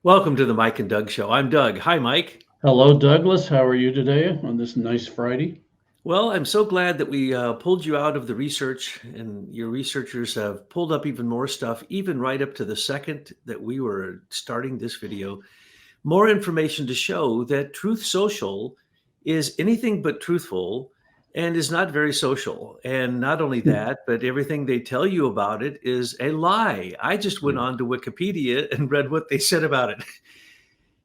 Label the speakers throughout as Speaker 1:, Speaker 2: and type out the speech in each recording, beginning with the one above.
Speaker 1: Welcome to the Mike and Doug Show. I'm Doug. Hi, Mike.
Speaker 2: Hello, Douglas. How are you today on this nice Friday?
Speaker 1: Well, I'm so glad that we pulled you out of the research, and your researchers have pulled up even more stuff, even right up to the second that we were starting this video. More information to show that Truth Social is anything but truthful and is not very social. And not only that, but everything they tell you about it is a lie. I just went
Speaker 2: Yeah.
Speaker 1: on to Wikipedia and read what they said about it.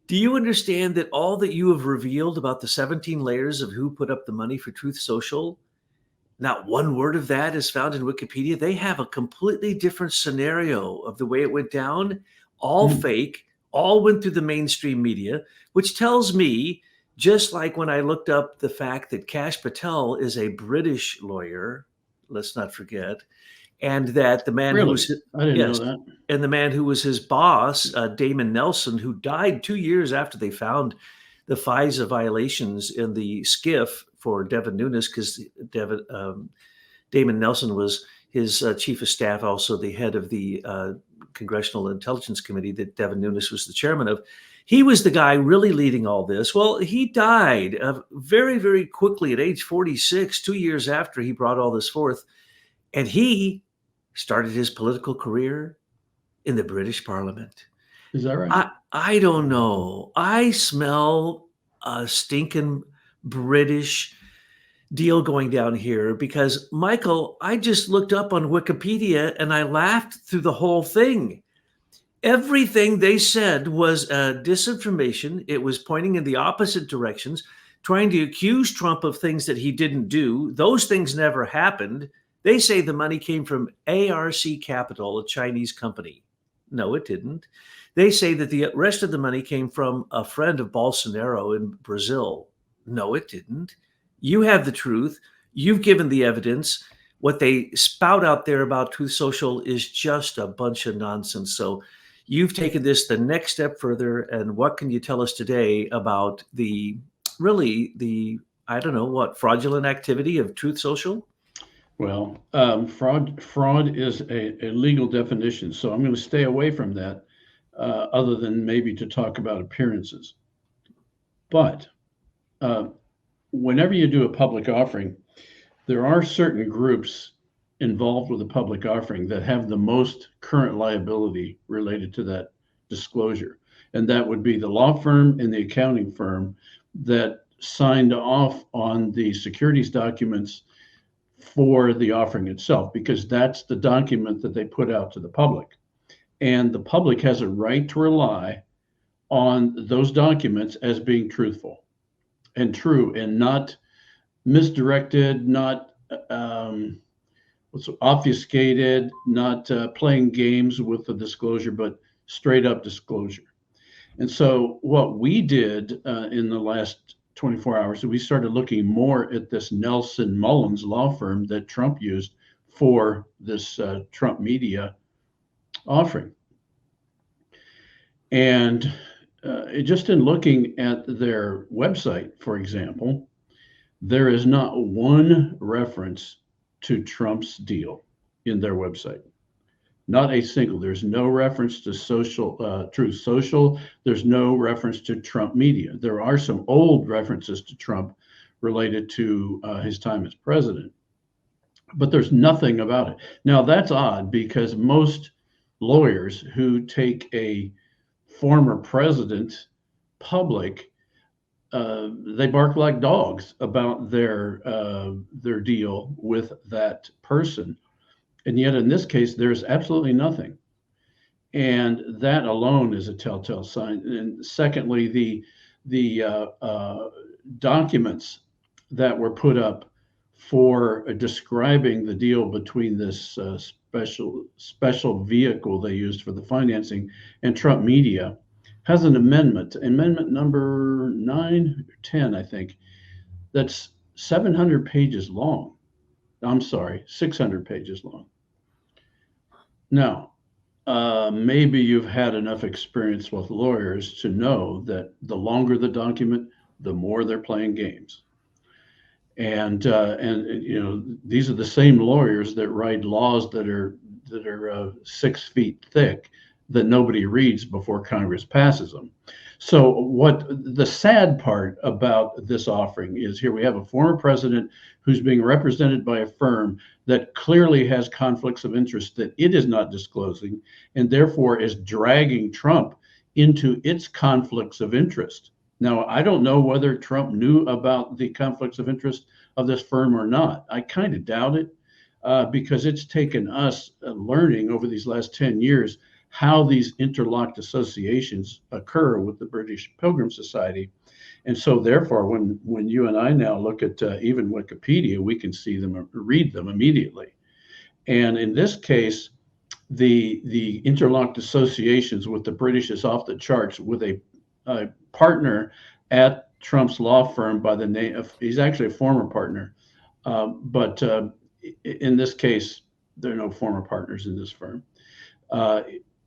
Speaker 1: Do you understand that all that you have revealed about the 17 layers of who put up the money for Truth Social, not one word of that is found in Wikipedia? They have a completely different scenario of the way it went down, all
Speaker 2: Hmm.
Speaker 1: fake, all went through the mainstream media, which tells me, just like when I looked up the fact that Kash Patel is a British lawyer, let's not forget, and that the man who
Speaker 2: Really?
Speaker 1: was,
Speaker 2: I didn't
Speaker 1: yes,
Speaker 2: know that.
Speaker 1: and the man who was his boss, Damon Nelson, who died 2 years after they found the FISA violations in the skiff for Devin Nunes, because Damon Nelson was his chief of staff, also the head of the Congressional Intelligence Committee that Devin Nunes was the chairman of. He was the guy really leading all this. Well, he died very, very quickly at age 46, 2 years after he brought all this forth. And he started his political career in the British Parliament.
Speaker 2: Is that right?
Speaker 1: I don't know. I smell a stinking British deal going down here because, Michael, I just looked up on Wikipedia and I laughed through the whole thing. Everything they said was disinformation. It was pointing in the opposite directions, trying to accuse Trump of things that he didn't do. Those things never happened. They say the money came from ARC Capital, a Chinese company. No, it didn't. They say that the rest of the money came from a friend of Bolsonaro in Brazil. No, it didn't. You have the truth. You've given the evidence. What they spout out there about Truth Social is just a bunch of nonsense. So you've taken this the next step further. And what can you tell us today about the I don't know what fraudulent activity of Truth Social?
Speaker 2: Well, fraud is a legal definition, so I'm going to stay away from that, other than maybe to talk about appearances. But uh, whenever you do a public offering, there are certain groups involved with a public offering that have the most current liability related to that disclosure. And that would be the law firm and the accounting firm that signed off on the securities documents for the offering itself, because that's the document that they put out to the public. And the public has a right to rely on those documents as being truthful and true and not misdirected, not what's obfuscated, not playing games with the disclosure, but straight up disclosure. And so, what we did in the last 24 hours, we started looking more at this Nelson Mullins law firm that Trump used for this Trump media offering. And just in looking at their website, for example, there is not one reference to Trump's deal in their website. Not a single. There's no reference to Truth Social. There's no reference to Trump Media. There are some old references to Trump related to his time as president, but there's nothing about it. Now that's odd because most lawyers who take a former president public, they bark like dogs about their deal with that person, and yet in this case, there's absolutely nothing. And that alone is a telltale sign. And secondly, the documents that were put up for describing the deal between this special vehicle they used for the financing and Trump Media has an amendment number 9 or 10, I think, that's 700 pages long. I'm sorry, 600 pages long. Now, maybe you've had enough experience with lawyers to know that the longer the document, the more they're playing games. And you know, these are the same lawyers that write laws that are 6 feet thick that nobody reads before Congress passes them. So what the sad part about this offering is, here we have a former president who's being represented by a firm that clearly has conflicts of interest that it is not disclosing, and therefore is dragging Trump into its conflicts of interest. Now, I don't know whether Trump knew about the conflicts of interest of this firm or not. I kind of doubt it, because it's taken us learning over these last 10 years how these interlocked associations occur with the British Pilgrim Society. And so therefore, when you and I now look at even Wikipedia, we can see them, read them immediately. And in this case, the interlocked associations with the British is off the charts, with a partner at Trump's law firm by the name of, he's actually a former partner, but in this case, there are no former partners in this firm.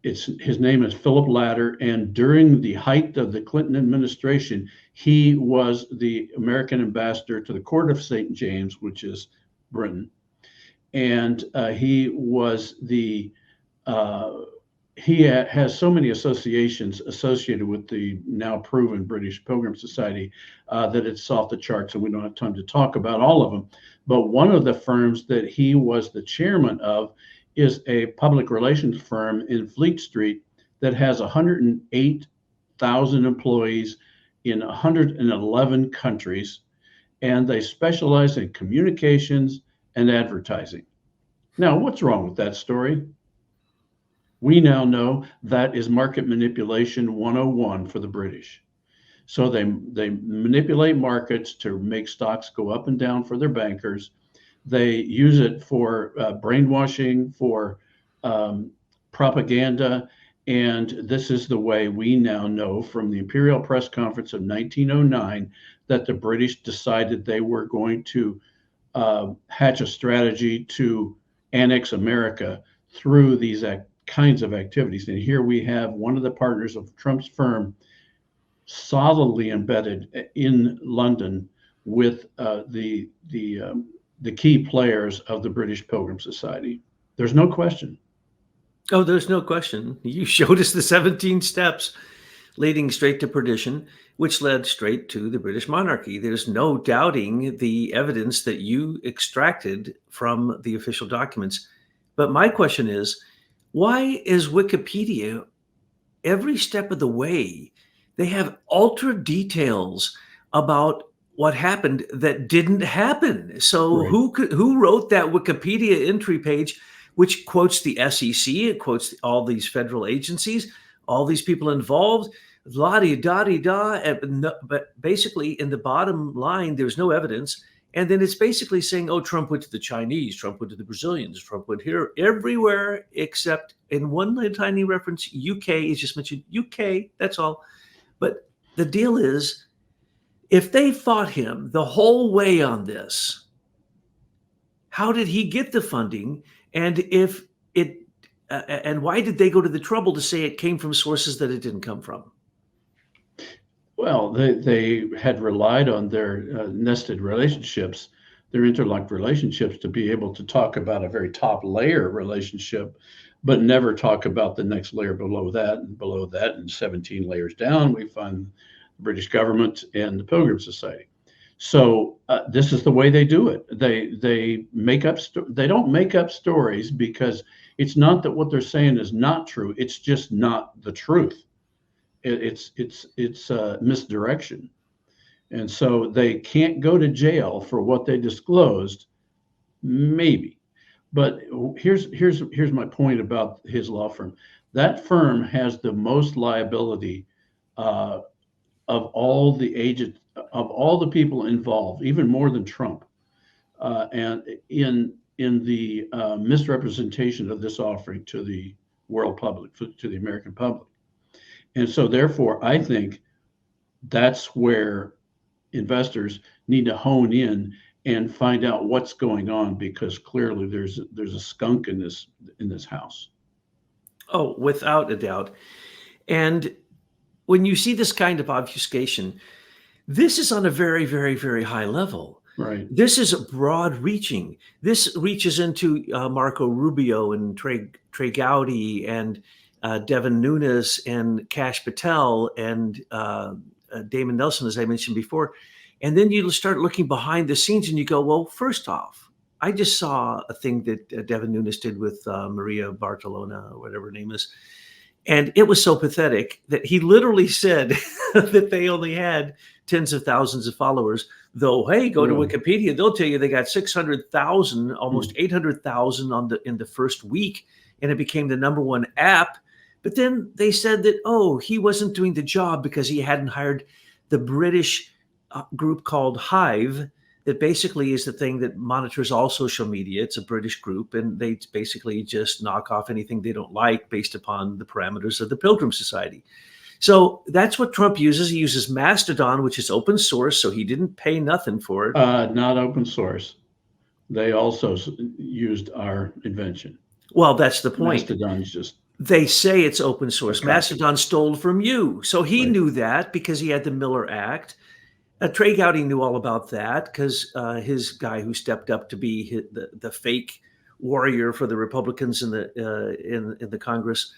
Speaker 2: His name is Philip Latter, and during the height of the Clinton administration, he was the American ambassador to the Court of St. James, which is Britain, and he was the he has so many associations associated with the now proven British Pilgrim Society that it's off the charts, and we don't have time to talk about all of them. But one of the firms that he was the chairman of is a public relations firm in Fleet Street that has 108,000 employees in 111 countries, and they specialize in communications and advertising. Now, what's wrong with that story? We now know that is market manipulation 101 for the British. So they manipulate markets to make stocks go up and down for their bankers. They use it for brainwashing, for propaganda. And this is the way we now know from the Imperial Press Conference of 1909 that the British decided they were going to hatch a strategy to annex America through these kinds of activities. And here we have one of the partners of Trump's firm solidly embedded in London with the key players of the British Pilgrim Society. There's no question.
Speaker 1: Oh, there's no question. You showed us the 17 steps leading straight to perdition, which led straight to the British monarchy. There's no doubting the evidence that you extracted from the official documents. But my question is, why is Wikipedia, every step of the way, they have altered details about what happened that didn't happen? So
Speaker 2: Right.
Speaker 1: who wrote that Wikipedia entry page, which quotes the SEC, it quotes all these federal agencies, all these people involved, la-di-da-di-da, but basically in the bottom line, there's no evidence. And then it's basically saying, oh, Trump went to the Chinese, Trump went to the Brazilians, Trump went here, everywhere except in one little tiny reference, UK is just mentioned, UK, that's all. But the deal is, if they fought him the whole way on this, how did he get the funding? And if it, and why did they go to the trouble to say it came from sources that it didn't come from?
Speaker 2: Well, they had relied on their nested relationships, their interlocked relationships, to be able to talk about a very top layer relationship, but never talk about the next layer below that, and 17 layers down, we find the British government and the Pilgrim Society. So this is the way they do it. They make up. They don't make up stories, because it's not that what they're saying is not true. It's just not the truth. It's misdirection, and so they can't go to jail for what they disclosed, maybe. But here's my point about his law firm. That firm has the most liability of all the agents, of all the people involved, even more than Trump, and in the misrepresentation of this offering to the world public, to the American public. And so therefore, I think that's where investors need to hone in and find out what's going on, because clearly there's a skunk in this house.
Speaker 1: Oh, without a doubt. And when you see this kind of obfuscation, this is on a very, very, very high level.
Speaker 2: Right.
Speaker 1: This is broad reaching. This reaches into Marco Rubio and Trey Gowdy and Devin Nunes and Kash Patel and Damon Nelson, as I mentioned before. And then you start looking behind the scenes and you go, well, first off, I just saw a thing that Devin Nunes did with Maria Barcelona, or whatever her name is. And it was so pathetic that he literally said that they only had tens of thousands of followers. Though, hey, go to Wikipedia, they'll tell you they got 600,000, almost 800,000 in the first week, and it became the #1 app. But then they said that, oh, he wasn't doing the job because he hadn't hired the British group called Hive, that basically is the thing that monitors all social media. It's a British group, and they basically just knock off anything they don't like based upon the parameters of the Pilgrim Society. So that's what Trump uses. He uses Mastodon, which is open source, so he didn't pay nothing for it.
Speaker 2: Not open source. They also used our invention.
Speaker 1: Well, that's the point.
Speaker 2: Mastodon's just...
Speaker 1: They say it's open source. Mastodon stole from you. So he knew that because he had the Miller Act. Trey Gowdy knew all about that because his guy who stepped up to be the fake warrior for the Republicans in the Congress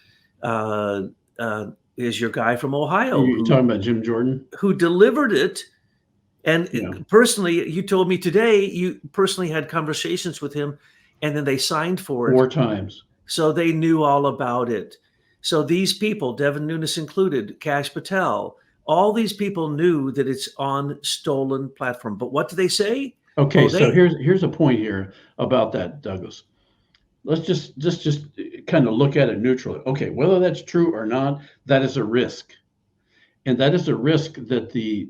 Speaker 1: is your guy from Ohio.
Speaker 2: You're talking about Jim Jordan?
Speaker 1: Who delivered it. And personally, you told me today, you personally had conversations with him, and then they signed for it
Speaker 2: 4 times.
Speaker 1: So they knew all about it. So these people, Devin Nunes included, Kash Patel, all these people knew that it's on stolen platform. But what do they say?
Speaker 2: Okay, so here's a point here about that, Douglas. Let's just kind of look at it neutrally. Okay, whether that's true or not, that is a risk. And that is a risk that the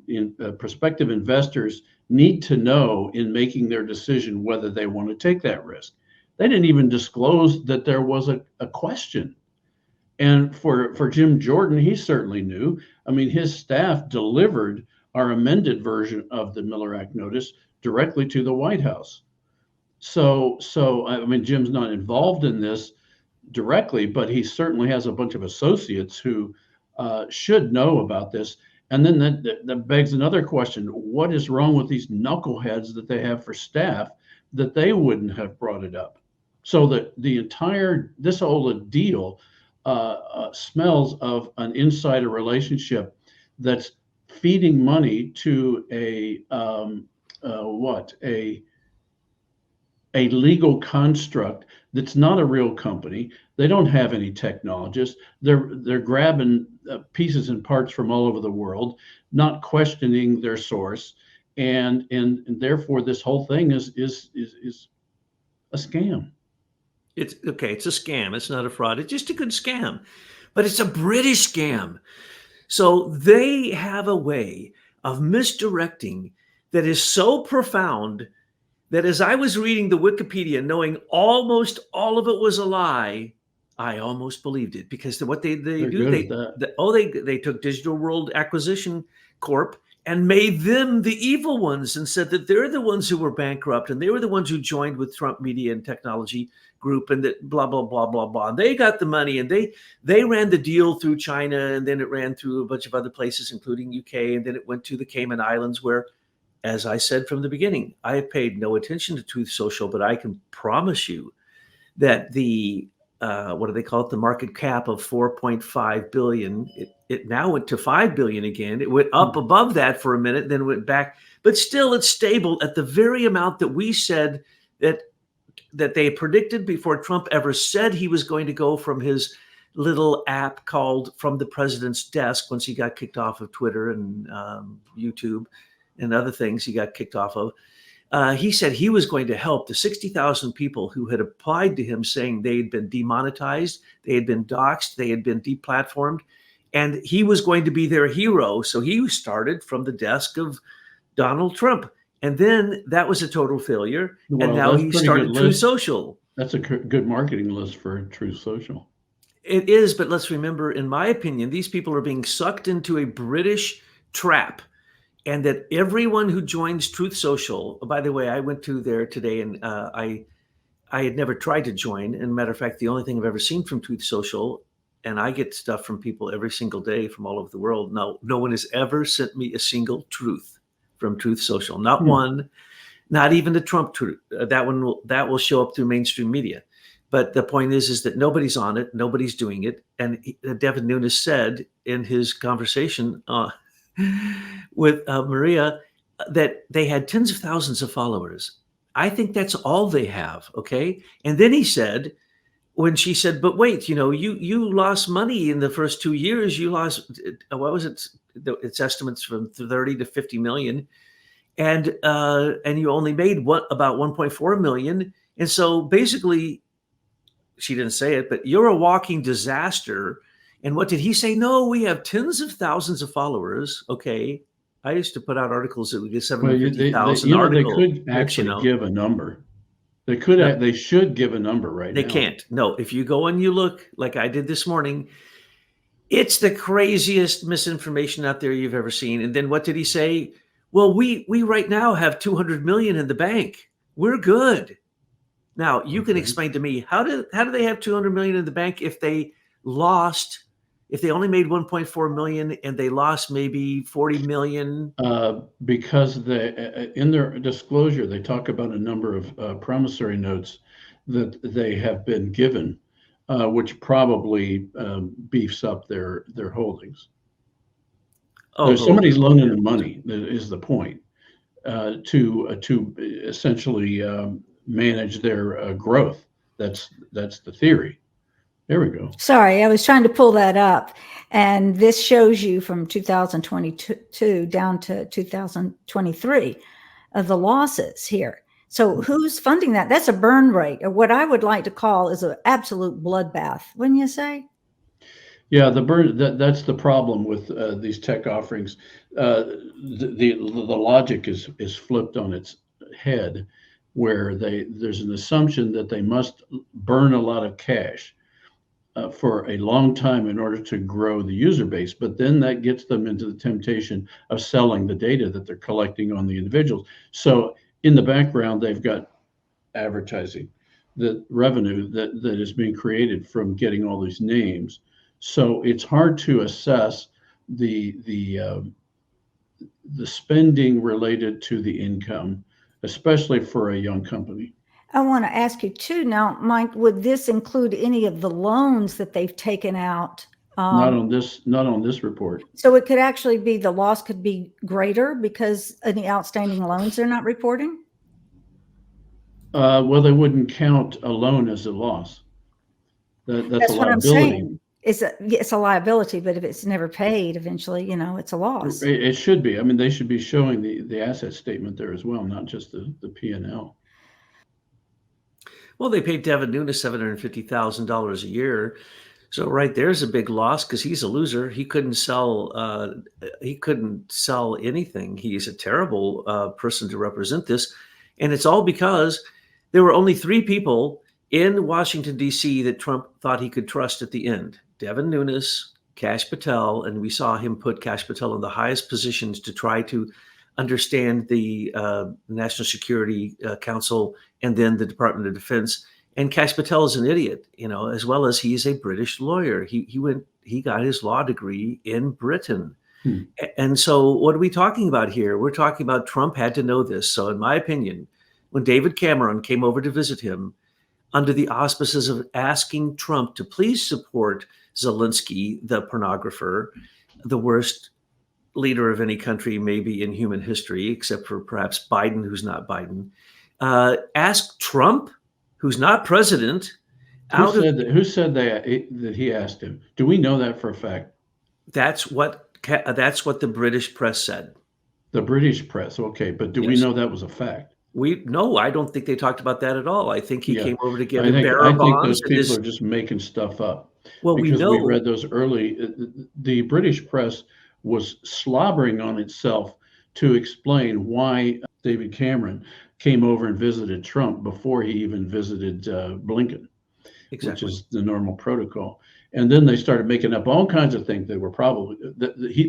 Speaker 2: prospective investors need to know in making their decision whether they want to take that risk. They didn't even disclose that there was a question. And for Jim Jordan, he certainly knew. I mean, his staff delivered our amended version of the Miller Act notice directly to the White House. So I mean, Jim's not involved in this directly, but he certainly has a bunch of associates who should know about this. And then that begs another question. What is wrong with these knuckleheads that they have for staff that they wouldn't have brought it up? So that this whole deal smells of an insider relationship that's feeding money to a legal construct that's not a real company. They don't have any technologists. They're grabbing pieces and parts from all over the world, not questioning their source, and therefore this whole thing is a scam.
Speaker 1: It's okay. It's a scam. It's not a fraud. It's just a good scam, but it's a British scam. So they have a way of misdirecting that is so profound that as I was reading the Wikipedia, knowing almost all of it was a lie, I almost believed it, because what they took Digital World Acquisition Corp and made them the evil ones and said that they're the ones who were bankrupt and they were the ones who joined with Trump Media and Technology Group and that blah, blah, blah, blah, blah. And they got the money and they ran the deal through China, and then it ran through a bunch of other places, including UK. And then it went to the Cayman Islands where, as I said from the beginning, I have paid no attention to Truth Social, but I can promise you that the what do they call it? The market cap of 4.5 billion. It now went to 5 billion again. It went up above that for a minute, then went back, but still it's stable at the very amount that we said that they predicted before Trump ever said he was going to go from his little app called From the President's Desk once he got kicked off of Twitter and YouTube and other things he got kicked off of. He said he was going to help the 60,000 people who had applied to him saying they had been demonetized, they had been doxxed, they had been deplatformed, and he was going to be their hero. So he started from the desk of Donald Trump. And then that was a total failure. Well, and now he started Truth Social.
Speaker 2: That's a good marketing list for Truth Social.
Speaker 1: It is, but let's remember, in my opinion, these people are being sucked into a British trap. And that everyone who joins Truth Social, by the way, I went to there today and I had never tried to join. And matter of fact, the only thing I've ever seen from Truth Social, and I get stuff from people every single day from all over the world. No one has ever sent me a single truth from Truth Social. Not one, not even the Trump truth. That will show up through mainstream media. But the point is that nobody's on it, nobody's doing it. And Devin Nunes said in his conversation with Maria that they had tens of thousands of followers. I think that's all they have. Okay. And then he said, when she said, "But wait, you lost money in the first 2 years. You lost what was it? It's estimates from 30 to 50 million, and you only made about 1.4 million. And so basically, she didn't say it, but you're a walking disaster." And what did he say? No, we have tens of thousands of followers. Okay. I used to put out articles that we get
Speaker 2: Well, they
Speaker 1: 750,000
Speaker 2: they
Speaker 1: article
Speaker 2: could
Speaker 1: clicks,
Speaker 2: actually give a number. They could
Speaker 1: No,
Speaker 2: they should give a number right
Speaker 1: they
Speaker 2: now.
Speaker 1: can't. No, if you go and you look like I did this morning, it's the craziest misinformation out there you've ever seen. And then what did he say? Well, we right now have 200 million in the bank. We're good. Now, you can
Speaker 2: Okay.
Speaker 1: explain to me how do they have 200 million in the bank if they only made 1.4 million and they lost maybe 40 million?
Speaker 2: Because in their disclosure, they talk about a number of promissory notes that they have been given, which probably beefs up their holdings. Somebody's loaning them money, is the point, to essentially manage their growth. That's the theory. There we go.
Speaker 3: Sorry, I was trying to pull that up. And this shows you from 2022 down to 2023 of the losses here. So who's funding that? That's a burn rate, or what I would like to call is an absolute bloodbath, wouldn't you say?
Speaker 2: Yeah, the burn that's the problem with these tech offerings. The logic is flipped on its head, where there's an assumption that they must burn a lot of cash for a long time in order to grow the user base, but then that gets them into the temptation of selling the data that they're collecting on the individuals. So in the background, they've got advertising, the revenue that is being created from getting all these names. So it's hard to assess the spending related to the income, especially for a young company.
Speaker 3: I want to ask you too now, Mike, would this include any of the loans that they've taken out?
Speaker 2: Not on this report.
Speaker 3: So it could actually be, the loss could be greater because of the outstanding loans they're not reporting?
Speaker 2: Well, they wouldn't count a loan as a loss. That's a
Speaker 3: what I'm
Speaker 2: liability.
Speaker 3: saying. It's a liability, but if it's never paid, eventually, it's a loss.
Speaker 2: It should be. I mean, they should be showing the asset statement there as well, not just the P&L.
Speaker 1: Well, they paid Devin Nunes $750,000 a year. So right there's a big loss because he's a loser. He couldn't sell anything. He's a terrible person to represent this. And it's all because there were only 3 people in Washington, D.C. that Trump thought he could trust at the end: Devin Nunes, Kash Patel, and we saw him put Kash Patel in the highest positions to try to understand the National Security Council and then the Department of Defense. And Kash Patel is an idiot, as well as he's a British lawyer. He got his law degree in Britain. And so what are we talking about here? We're talking about Trump had to know this. So in my opinion, when David Cameron came over to visit him under the auspices of asking Trump to please support Zelensky, the pornographer, the worst leader of any country maybe in human history, except for perhaps Biden, who's not Biden, ask Trump, who's not president.
Speaker 2: Who said that he asked him? Do we know that for a fact?
Speaker 1: That's what the British press said.
Speaker 2: The British press, okay, but do we know that was a fact?
Speaker 1: No, I don't think they talked about that at all. I think he came over to give him
Speaker 2: I
Speaker 1: bearer
Speaker 2: think
Speaker 1: bonds.
Speaker 2: those people are just making stuff up.
Speaker 1: Well,
Speaker 2: because
Speaker 1: we know.
Speaker 2: We read those early. The British press was slobbering on itself to explain why David Cameron came over and visited Trump before he even visited Blinken,
Speaker 1: Exactly.
Speaker 2: which is the normal protocol. And then they started making up all kinds of things they were probably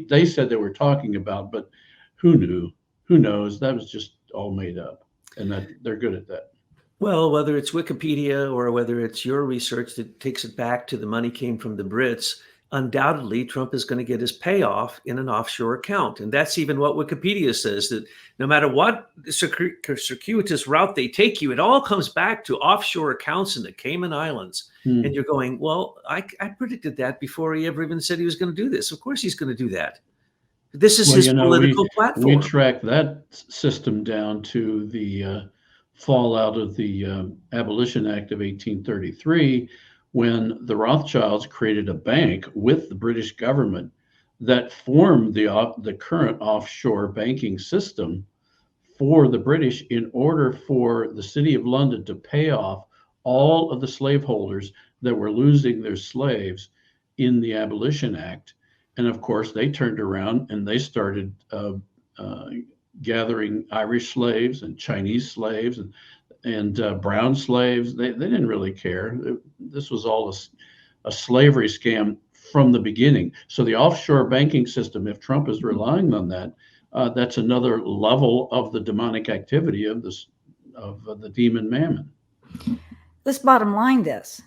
Speaker 2: they said they were talking about, but who knew? Who knows? That was just all made up, and that they're good at that.
Speaker 1: Well, whether it's Wikipedia or whether it's your research that takes it back to the money came from the Brits, undoubtedly Trump is going to get his payoff in an offshore account. And that's even what Wikipedia says, that no matter what circuitous route they take you, it all comes back to offshore accounts in the Cayman Islands.
Speaker 2: Hmm.
Speaker 1: And you're going, well, I predicted that before he ever even said he was going to do this. Of course he's going to do that. This is his political platform.
Speaker 2: We track that system down to the fallout of the Abolition Act of 1833, when the Rothschilds created a bank with the British government that formed the current offshore banking system for the British in order for the City of London to pay off all of the slaveholders that were losing their slaves in the Abolition Act. And of course, they turned around and they started gathering Irish slaves and Chinese slaves and brown slaves. They didn't really care. This was all a slavery scam from the beginning. So the offshore banking system, if Trump is relying on that, that's another level of the demonic activity of the demon Mammon.
Speaker 3: Let's bottom line this.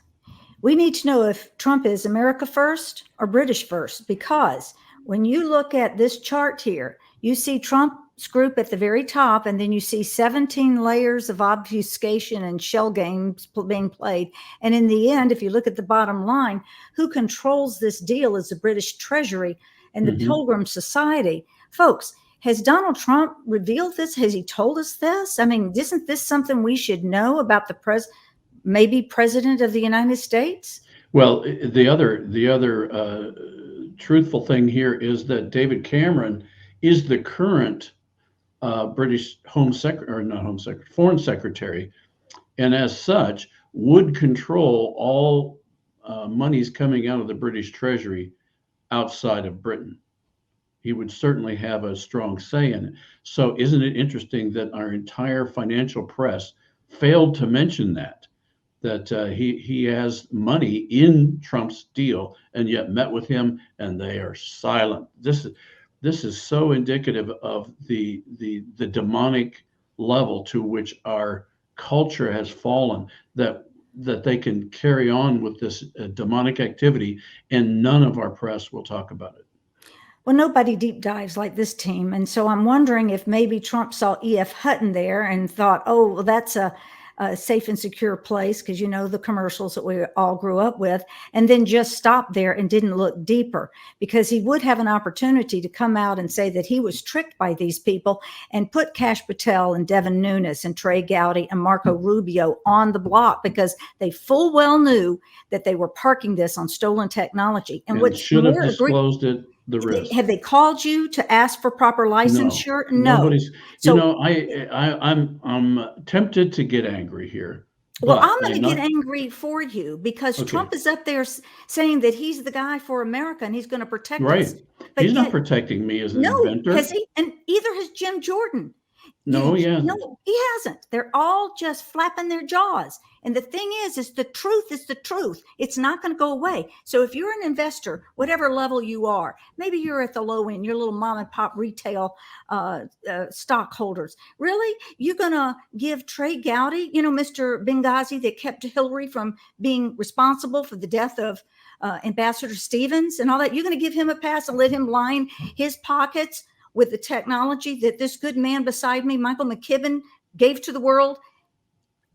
Speaker 3: We need to know if Trump is America first or British first, because when you look at this chart here, you see Trump's group at the very top, and then you see 17 layers of obfuscation and shell games being played. And in the end, if you look at the bottom line, who controls this deal is the British Treasury and the Pilgrim Society. Folks, has Donald Trump revealed this? Has he told us this? I mean, isn't this something we should know about the maybe President of the United States?
Speaker 2: Well, the other truthful thing here is that David Cameron is the current British Foreign Secretary, and as such would control all monies coming out of the British Treasury outside of Britain. He would certainly have a strong say in it. So isn't it interesting that our entire financial press failed to mention that he has money in Trump's deal, and yet met with him and they are silent. This is so indicative of the demonic level to which our culture has fallen, that they can carry on with this demonic activity, and none of our press will talk about it.
Speaker 3: Well, nobody deep dives like this team. And so I'm wondering if maybe Trump saw E.F. Hutton there and thought, oh, well, that's a safe and secure place, because you know the commercials that we all grew up with, and then just stopped there and didn't look deeper, because he would have an opportunity to come out and say that he was tricked by these people and put Kash Patel and Devin Nunes and Trey Gowdy and Marco Rubio on the block, because they full well knew that they were parking this on stolen technology. And what
Speaker 2: should have disclosed it. The risk.
Speaker 3: Have they called you to ask for proper licensure?
Speaker 2: No. Nobody's.
Speaker 3: So,
Speaker 2: I'm tempted to get angry here.
Speaker 3: Well, I'm going to get angry for you, because Trump is up there saying that he's the guy for America and he's going to protect us.
Speaker 2: But he's not protecting me as an inventor.
Speaker 3: Has he? And either has Jim Jordan.
Speaker 2: No, he hasn't.
Speaker 3: No, he hasn't. They're all just flapping their jaws. And the thing is the truth is the truth. It's not going to go away. So if you're an investor, whatever level you are, maybe you're at the low end, your little mom and pop retail stockholders. Really? You're going to give Trey Gowdy, Mr. Benghazi, that kept Hillary from being responsible for the death of Ambassador Stevens and all that. You're going to give him a pass and let him line his pockets with the technology that this good man beside me, Michael McKibben, gave to the world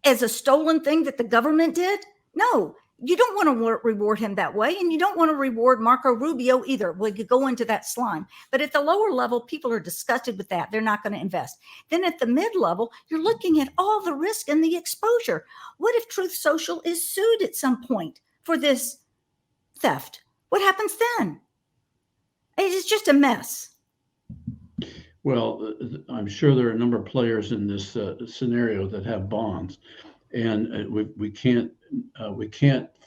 Speaker 3: as a stolen thing that the government did? No, you don't want to reward him that way. And you don't want to reward Marco Rubio either. We could go into that slime. But at the lower level, people are disgusted with that. They're not going to invest. Then at the mid-level, you're looking at all the risk and the exposure. What if Truth Social is sued at some point for this theft? What happens then? It's just a mess.
Speaker 2: Well, I'm sure there are a number of players in this scenario that have bonds, and we can't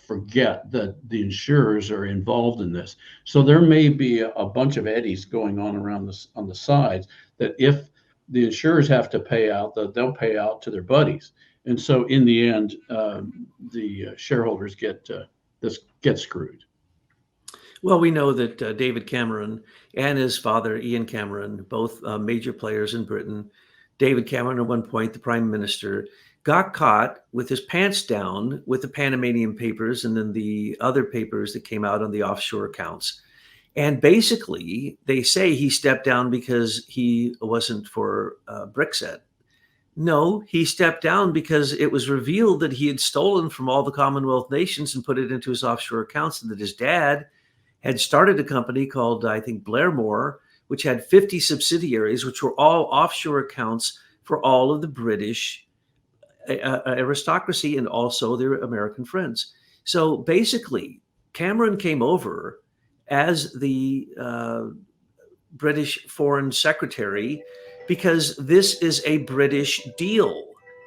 Speaker 2: forget that the insurers are involved in this. So there may be a bunch of eddies going on around this on the sides, that if the insurers have to pay out, that they'll pay out to their buddies, and so in the end, the shareholders get screwed.
Speaker 1: Well, we know that David Cameron and his father, Ian Cameron, both major players in Britain. David Cameron, at one point, the prime minister, got caught with his pants down with the Panamanian Papers and then the other papers that came out on the offshore accounts. And basically, they say he stepped down because he wasn't for Brexit. No, he stepped down because it was revealed that he had stolen from all the Commonwealth nations and put it into his offshore accounts, and that his dad had started a company called, I think, Blairmore, which had 50 subsidiaries, which were all offshore accounts for all of the British aristocracy and also their American friends. So basically, Cameron came over as the British Foreign Secretary because this is a British deal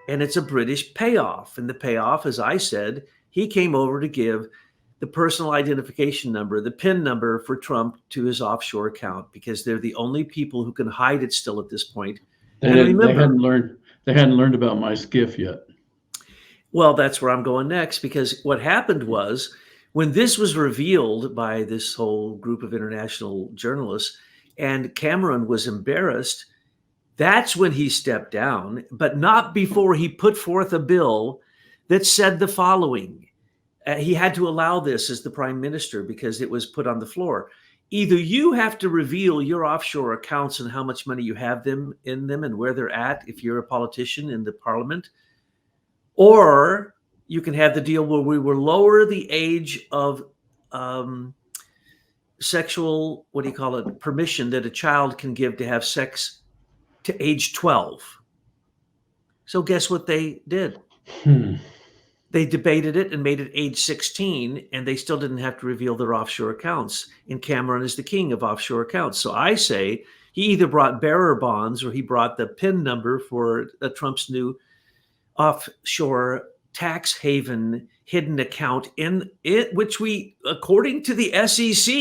Speaker 1: and it's a British payoff. And the payoff, as I said, he came over to give the personal identification number, the PIN number for Trump to his offshore account, because they're the only people who can hide it still at this point.
Speaker 2: They hadn't learned about my skiff yet.
Speaker 1: Well, that's where I'm going next, because what happened was when this was revealed by this whole group of international journalists and Cameron was embarrassed, that's when he stepped down, but not before he put forth a bill that said the following. He had to allow this as the prime minister because it was put on the floor. Either you have to reveal your offshore accounts and how much money you have them in them and where they're at if you're a politician in the parliament, or you can have the deal where we will lower the age of sexual, permission that a child can give to have sex to age 12. So guess what they did? They debated it and made it age 16, and they still didn't have to reveal their offshore accounts. And Cameron is the king of offshore accounts. So I say he either brought bearer bonds or he brought the PIN number for Trump's new offshore tax haven hidden account in it, which we, according to the SEC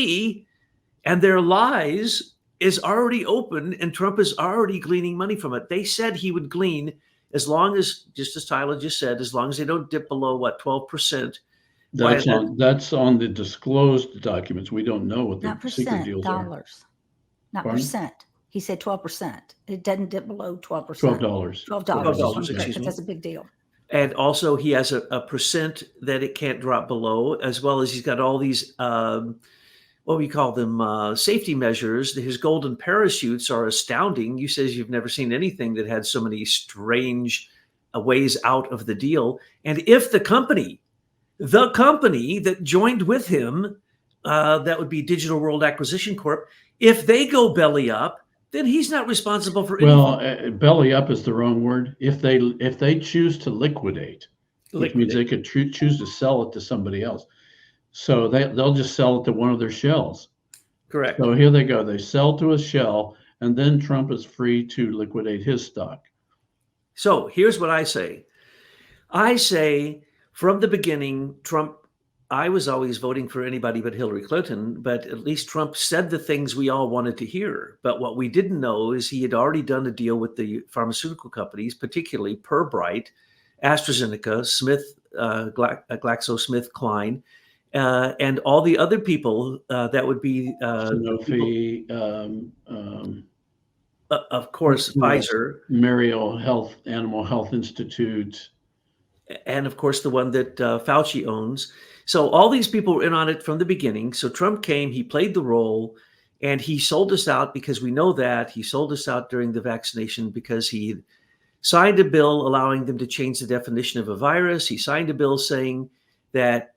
Speaker 1: and their lies, is already open, and Trump is already gleaning money from it. They said he would glean as long as, just as Tyler just said, as long as they don't dip below 12%.
Speaker 2: That's on the disclosed documents. We don't know what the
Speaker 3: Not
Speaker 2: secret
Speaker 3: percent,
Speaker 2: deals
Speaker 3: dollars. Not
Speaker 2: Pardon?
Speaker 3: percent. He said 12%. It doesn't dip below 12%.
Speaker 2: $12.
Speaker 3: $12.
Speaker 1: Excuse me.
Speaker 3: That's a big deal.
Speaker 1: And also he has a percent that it can't drop below, as well as he's got all these, what we call them, safety measures. His golden parachutes are astounding. You says you've never seen anything that had so many strange ways out of the deal. And if the company that joined with him, that would be Digital World Acquisition Corp, if they go belly up, then he's not responsible for anything.
Speaker 2: Well, belly up is the wrong word. If they choose to liquidate, which means they could choose to sell it to somebody else. So they'll just sell it to one of their shells.
Speaker 1: Correct.
Speaker 2: So here they go. They sell to a shell, and then Trump is free to liquidate his stock.
Speaker 1: So here's what I say. I say from the beginning, Trump, I was always voting for anybody but Hillary Clinton, but at least Trump said the things we all wanted to hear. But what we didn't know is he had already done a deal with the pharmaceutical companies, particularly Pirbright, AstraZeneca, GlaxoSmithKline, and all the other people that would be
Speaker 2: Sanofi,
Speaker 1: of course, Pfizer,
Speaker 2: Mario Animal Health Institute,
Speaker 1: and of course the one that Fauci owns. So all these people were in on it from the beginning. So Trump came, he played the role, and he sold us out because we know that. He sold us out during the vaccination because he signed a bill allowing them to change the definition of a virus. He signed a bill saying that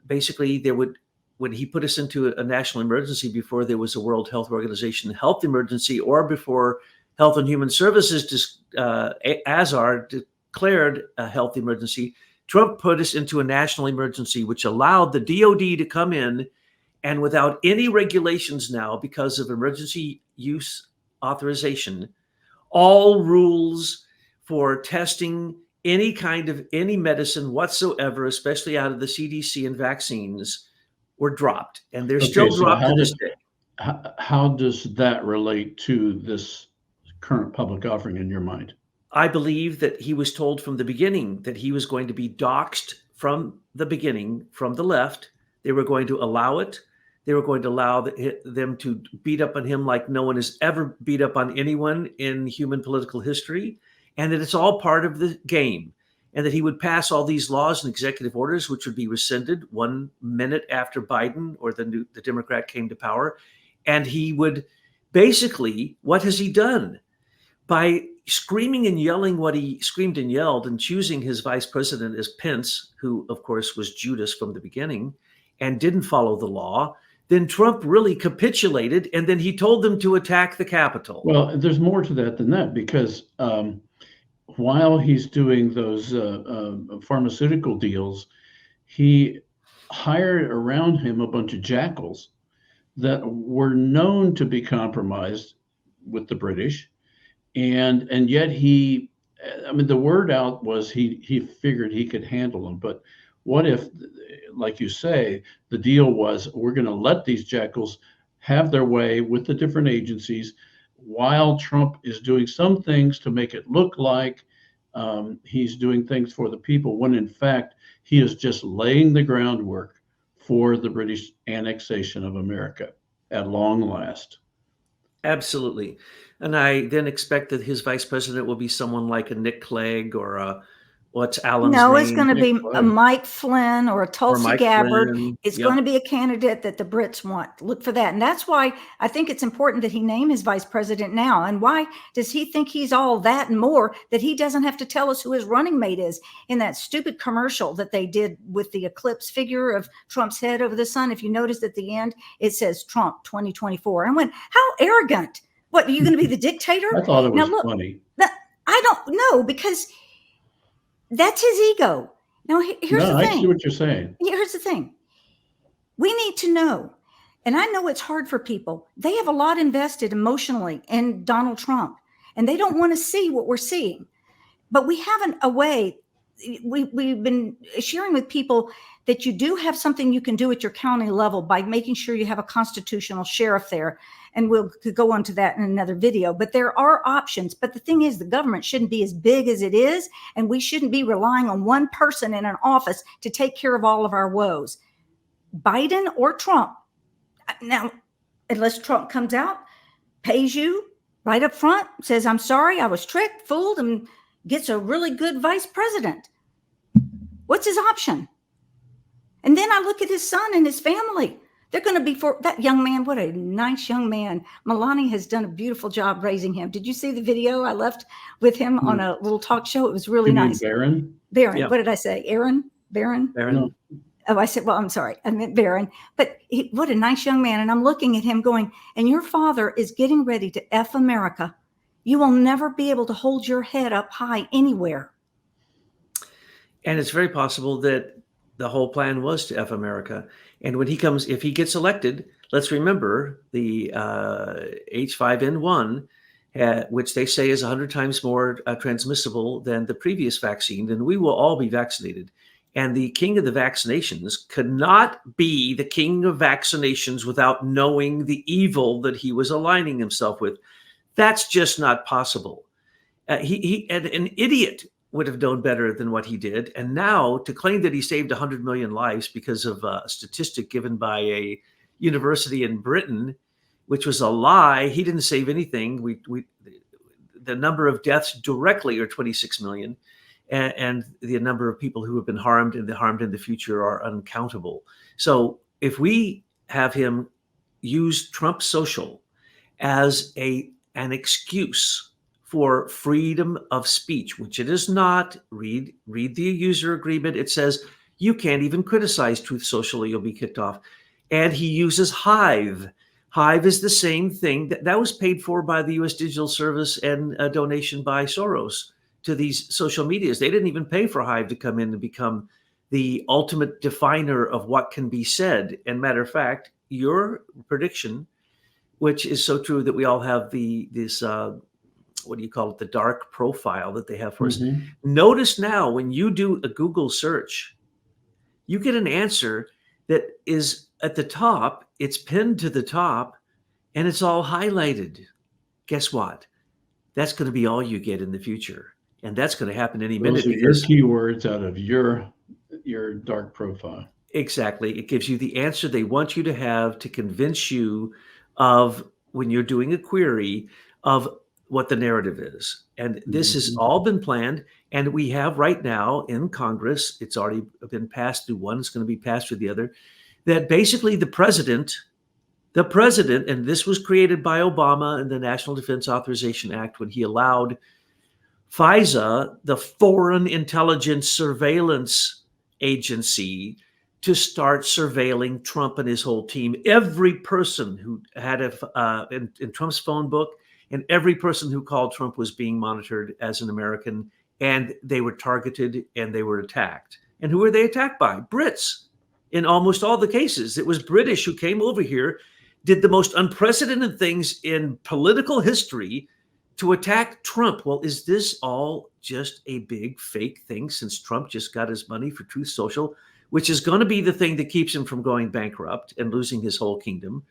Speaker 1: basically there would, when he put us into a national emergency before there was a World Health Organization health emergency, or before Health and Human Services, ASAR, declared a health emergency, Trump put us into a national emergency, which allowed the DOD to come in and without any regulations now, because of emergency use authorization, all rules for testing any medicine whatsoever, especially out of the CDC and vaccines, were dropped. And they're still dropped to this day.
Speaker 2: How does that relate to this current public offering in your mind?
Speaker 1: I believe that he was told from the beginning that he was going to be doxxed from the beginning, from the left. They were going to allow it. They were going to allow them to beat up on him like no one has ever beat up on anyone in human political history. and that it's all part of the game, and that he would pass all these laws and executive orders, which would be rescinded 1 minute after Biden or the Democrat came to power. And he would basically, what has he done? By screaming and yelling what he screamed and yelled and choosing his vice president as Pence, who of course was Judas from the beginning and didn't follow the law, then Trump really capitulated, and then he told them to attack the Capitol.
Speaker 2: Well, there's more to that than that, because while he's doing those pharmaceutical deals, he hired around him a bunch of jackals that were known to be compromised with the British. And yet the word out was he figured he could handle them. But what if, like you say, the deal was, we're going to let these jackals have their way with the different agencies while Trump is doing some things to make it look like he's doing things for the people, when in fact he is just laying the groundwork for the British annexation of America at long last.
Speaker 1: Absolutely. And I then expect that his vice president will be someone like a Nick Clegg or what's Alan's
Speaker 3: No,
Speaker 1: name?
Speaker 3: it's going to be
Speaker 2: Nick
Speaker 3: a
Speaker 2: Clegg.
Speaker 3: Mike Flynn or a Tulsi
Speaker 1: Mike
Speaker 3: Gabbard.
Speaker 1: Flynn.
Speaker 3: It's
Speaker 1: Yep.
Speaker 3: going to be a candidate that the Brits want. Look for that. And that's why I think it's important that he name his vice president now. And why does he think he's all that and more, that he doesn't have to tell us who his running mate is? In that stupid commercial that they did with the eclipse figure of Trump's head over the sun, if you noticed at the end, it says Trump 2024. And I went, how arrogant. What, are you going to be the dictator?
Speaker 2: I thought it was
Speaker 3: Now, look,
Speaker 2: funny.
Speaker 3: I don't know, because that's his ego. Now, here's
Speaker 2: No,
Speaker 3: the
Speaker 2: I
Speaker 3: thing.
Speaker 2: see what you're saying.
Speaker 3: Here's the thing. We need to know, and I know it's hard for people. They have a lot invested emotionally in Donald Trump, and they don't want to see what we're seeing. But we have a way. We've been sharing with people that you do have something you can do at your county level by making sure you have a constitutional sheriff there. And we'll go on to that in another video. But there are options. But the thing is, the government shouldn't be as big as it is. And we shouldn't be relying on one person in an office to take care of all of our woes. Biden or Trump. Now, unless Trump comes out, pays you right up front, says, I'm sorry, I was tricked, fooled, and gets a really good vice president. What's his option? And then I look at his son and his family. They're going to be for that young man. What a nice young man. Melania has done a beautiful job raising him. Did you see the video I left with him on a little talk show? It was really
Speaker 2: You mean
Speaker 3: nice.
Speaker 2: Barron?
Speaker 3: Barron.
Speaker 1: Yeah.
Speaker 3: What did I say? Aaron? Barron?
Speaker 1: Aaron,
Speaker 2: No.
Speaker 3: Oh, I said, well, I'm sorry. I meant Barron. But what a nice young man. And I'm looking at him going, and your father is getting ready to F America. You will never be able to hold your head up high anywhere.
Speaker 1: And it's very possible that the whole plan was to F America. And when he comes, if he gets elected, let's remember the H5N1, which they say is 100 times more transmissible than the previous vaccine, and we will all be vaccinated. And the king of the vaccinations could not be the king of vaccinations without knowing the evil that he was aligning himself with. That's just not possible. He and an idiot would have known better than what he did. And now to claim that he saved 100 million lives because of a statistic given by a university in Britain, which was a lie. He didn't save anything. The number of deaths directly are 26 million. And the number of people who have been harmed in the future are uncountable. So if we have him use Trump Social as an excuse for freedom of speech, which it is not, read the user agreement. It says you can't even criticize Truth Social or you'll be kicked off. And he uses Hive. Hive is the same thing that was paid for by the U.S. Digital Service and a donation by Soros to these social medias. They didn't even pay for Hive to come in and become the ultimate definer of what can be said. And matter of fact, your prediction, which is so true that we all have this what do you call it? The dark profile that they have for us. Notice now when you do a Google search, you get an answer that is at the top, it's pinned to the top, and it's all highlighted. Guess what? That's going to be all you get in the future. And that's going to happen any minute.
Speaker 2: Those are your keywords out of your dark profile.
Speaker 1: Exactly. It gives you the answer they want you to have to convince you of, when you're doing a query, of what the narrative is. And this has
Speaker 2: Mhm.
Speaker 1: all been planned. And we have right now in Congress, it's already been passed through one, it's going to be passed through the other, that basically the president, and this was created by Obama in the National Defense Authorization Act when he allowed FISA, the Foreign Intelligence Surveillance Agency, to start surveilling Trump and his whole team. Every person who had in Trump's phone book, and every person who called Trump was being monitored as an American, and they were targeted and they were attacked. And who were they attacked by? Brits. In almost all the cases, it was British who came over here, did the most unprecedented things in political history to attack Trump. Well, is this all just a big fake thing since Trump just got his money for Truth Social, which is going to be the thing that keeps him from going bankrupt and losing his whole kingdom?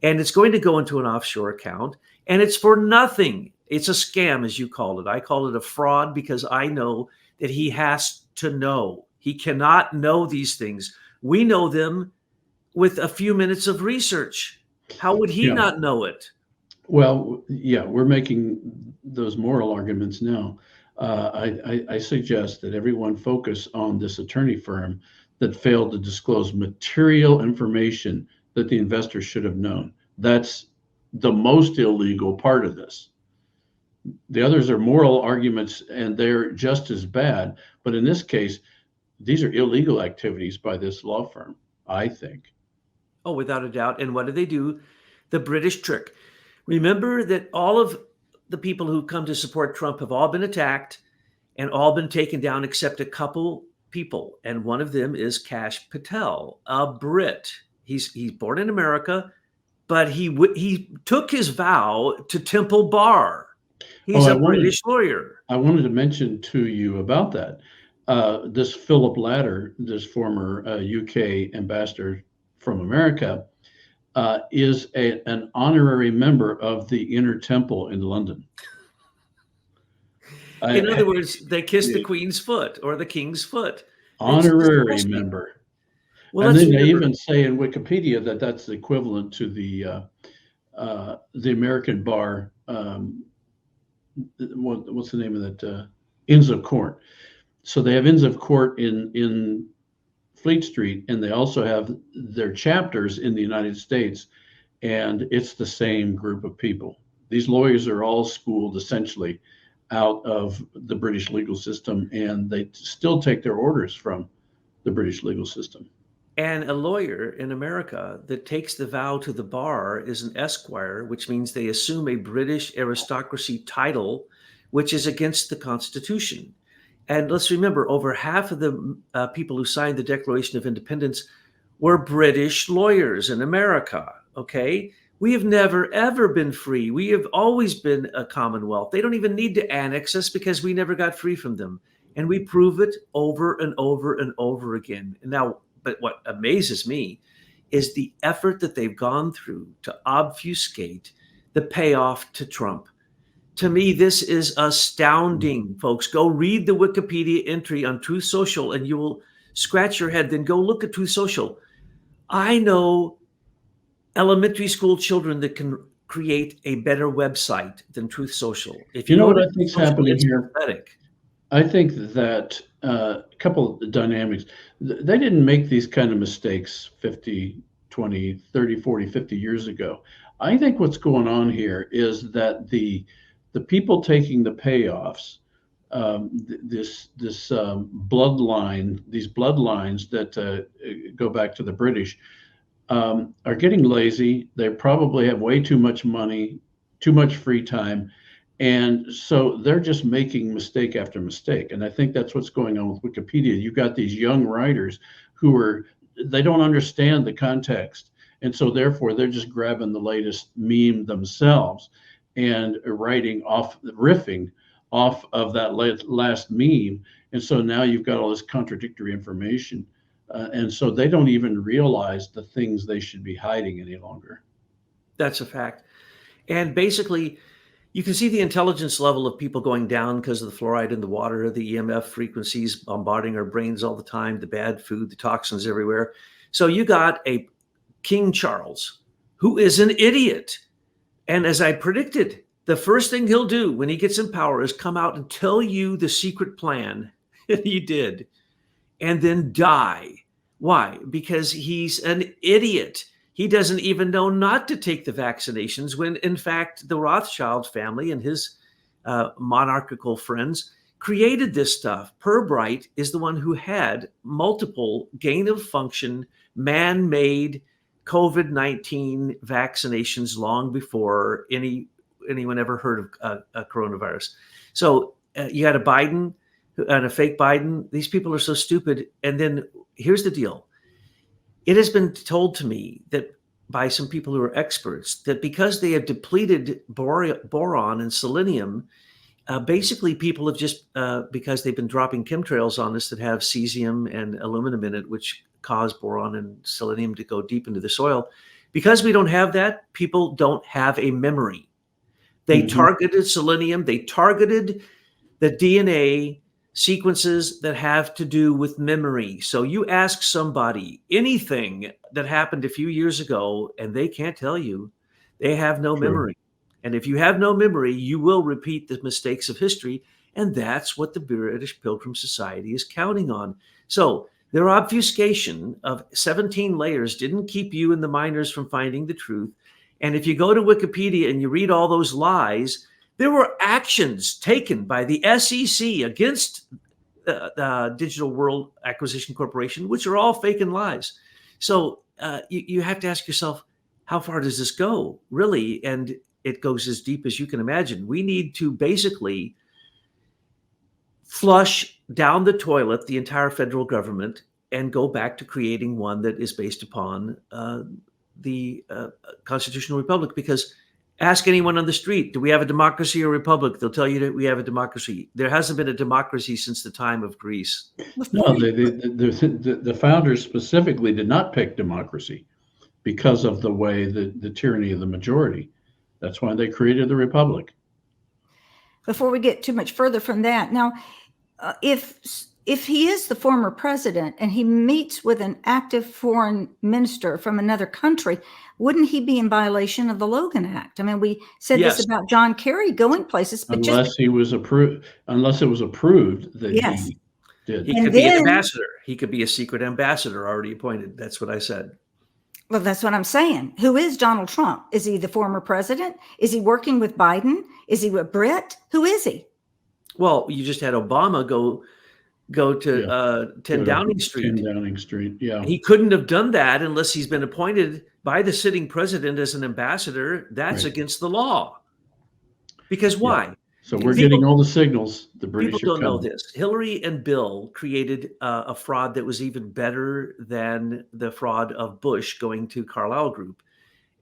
Speaker 1: And it's going to go into an offshore account, and it's for nothing. It's a scam, as you call it. I call it a fraud because I know that he has to know. He cannot know these things. We know them with a few minutes of research. How would he
Speaker 2: Yeah.
Speaker 1: not know it?
Speaker 2: Well, yeah, we're making those moral arguments now. I suggest that everyone focus on this attorney firm that failed to disclose material information that the investors should have known. That's the most illegal part of this. The others are moral arguments, and they're just as bad. But in this case, these are illegal activities by this law firm, I think.
Speaker 1: Oh, without a doubt. And what do? The British trick. Remember that all of the people who come to support Trump have all been attacked and all been taken down except a couple people. And one of them is Kash Patel, a Brit. He's born in America, but he took his vow to Temple Bar. He's a British lawyer.
Speaker 2: I wanted to mention to you about that. This Philip Latter, this former UK ambassador from America, is an honorary member of the Inner Temple in London.
Speaker 1: In other words, they kiss the Queen's foot or the King's foot.
Speaker 2: Honorary member.
Speaker 1: Well,
Speaker 2: and then they even say in Wikipedia that that's the equivalent to the American bar. What's the name of that? Inns of Court. So they have Inns of Court in Fleet Street, and they also have their chapters in the United States, and it's the same group of people. These lawyers are all schooled essentially out of the British legal system, and they still take their orders from the British legal system.
Speaker 1: And a lawyer in America that takes the vow to the bar is an esquire, which means they assume a British aristocracy title, which is against the Constitution. And let's remember, over half of the people who signed the Declaration of Independence were British lawyers in America, okay? We have never, ever been free. We have always been a Commonwealth. They don't even need to annex us because we never got free from them. And we prove it over and over and over again. Now, but what amazes me is the effort that they've gone through to obfuscate the payoff to Trump. To me, this is astounding, folks. Go read the Wikipedia entry on Truth Social and you will scratch your head. Then go look at Truth Social. I know elementary school children that can create a better website than Truth Social. If
Speaker 2: you know what I think is happening here?
Speaker 1: Pathetic.
Speaker 2: I think that a couple of dynamics, they didn't make these kind of mistakes 50, 20, 30, 40, 50 years ago. I think what's going on here is that the people taking the payoffs, this bloodline, these bloodlines that go back to the British, are getting lazy. They probably have way too much money, too much free time. And so they're just making mistake after mistake. And I think that's what's going on with Wikipedia. You've got these young writers who they don't understand the context. And so therefore they're just grabbing the latest meme themselves and riffing off of that last meme. And so now you've got all this contradictory information. And so they don't even realize the things they should be hiding any longer.
Speaker 1: That's a fact. And basically, you can see the intelligence level of people going down because of the fluoride in the water, the EMF frequencies bombarding our brains all the time, the bad food, the toxins everywhere. So you got a King Charles who is an idiot. And as I predicted, the first thing he'll do when he gets in power is come out and tell you the secret plan that he did and then die. Why? Because he's an idiot. He doesn't even know not to take the vaccinations when, in fact, the Rothschild family and his monarchical friends created this stuff. Pirbright is the one who had multiple gain-of-function, man-made COVID-19 vaccinations long before anyone ever heard of coronavirus. So you had a Biden and a fake Biden. These people are so stupid. And then here's the deal. It has been told to me that by some people who are experts that because they have depleted boron and selenium, basically people have just, because they've been dropping chemtrails on us that have cesium and aluminum in it, which cause boron and selenium to go deep into the soil. Because we don't have that, people don't have a memory. They targeted selenium. They targeted the DNA sequences that have to do with memory. So you ask somebody anything that happened a few years ago, and they can't tell you. They have no memory. And if you have no memory, you will repeat the mistakes of history. And that's what the British Pilgrim Society is counting on. So their obfuscation of 17 layers didn't keep you and the miners from finding the truth. And if you go to Wikipedia and you read all those lies, there were actions taken by the SEC against the Digital World Acquisition Corporation, which are all fake and lies. So you have to ask yourself, how far does this go, really? And it goes as deep as you can imagine. We need to basically flush down the toilet the entire federal government and go back to creating one that is based upon the constitutional republic. Because ask anyone on the street, do we have a democracy or republic? They'll tell you that we have a democracy. There hasn't been a democracy since the time of Greece.
Speaker 2: No, the founders specifically did not pick democracy because of the way the tyranny of the majority. That's why they created the republic.
Speaker 3: Before we get too much further from that, now, if he is the former president and he meets with an active foreign minister from another country, wouldn't he be in violation of the Logan Act? I mean, we said
Speaker 1: Yes.
Speaker 3: this about John Kerry going places, but
Speaker 2: Unless it was approved that
Speaker 3: Yes.
Speaker 2: he did.
Speaker 1: He
Speaker 3: And
Speaker 1: could be an
Speaker 3: then-
Speaker 1: ambassador. He could be a secret ambassador already appointed. That's what I said.
Speaker 3: well, that's what I'm saying. Who is Donald Trump? Is he the former president? Is he working with Biden? Is he a Brit? Who is he?
Speaker 1: Well, you just had Obama go to 10 Downing Street.
Speaker 2: 10 Downing Street, yeah.
Speaker 1: He couldn't have done that unless he's been appointed by the sitting president as an ambassador. That's
Speaker 2: Right.
Speaker 1: against the law. Because why?
Speaker 2: So we're
Speaker 1: People-
Speaker 2: getting all the signals. The British
Speaker 1: People
Speaker 2: are
Speaker 1: don't know
Speaker 2: coming.
Speaker 1: this. Hillary and Bill created a fraud that was even better than the fraud of Bush going to Carlyle Group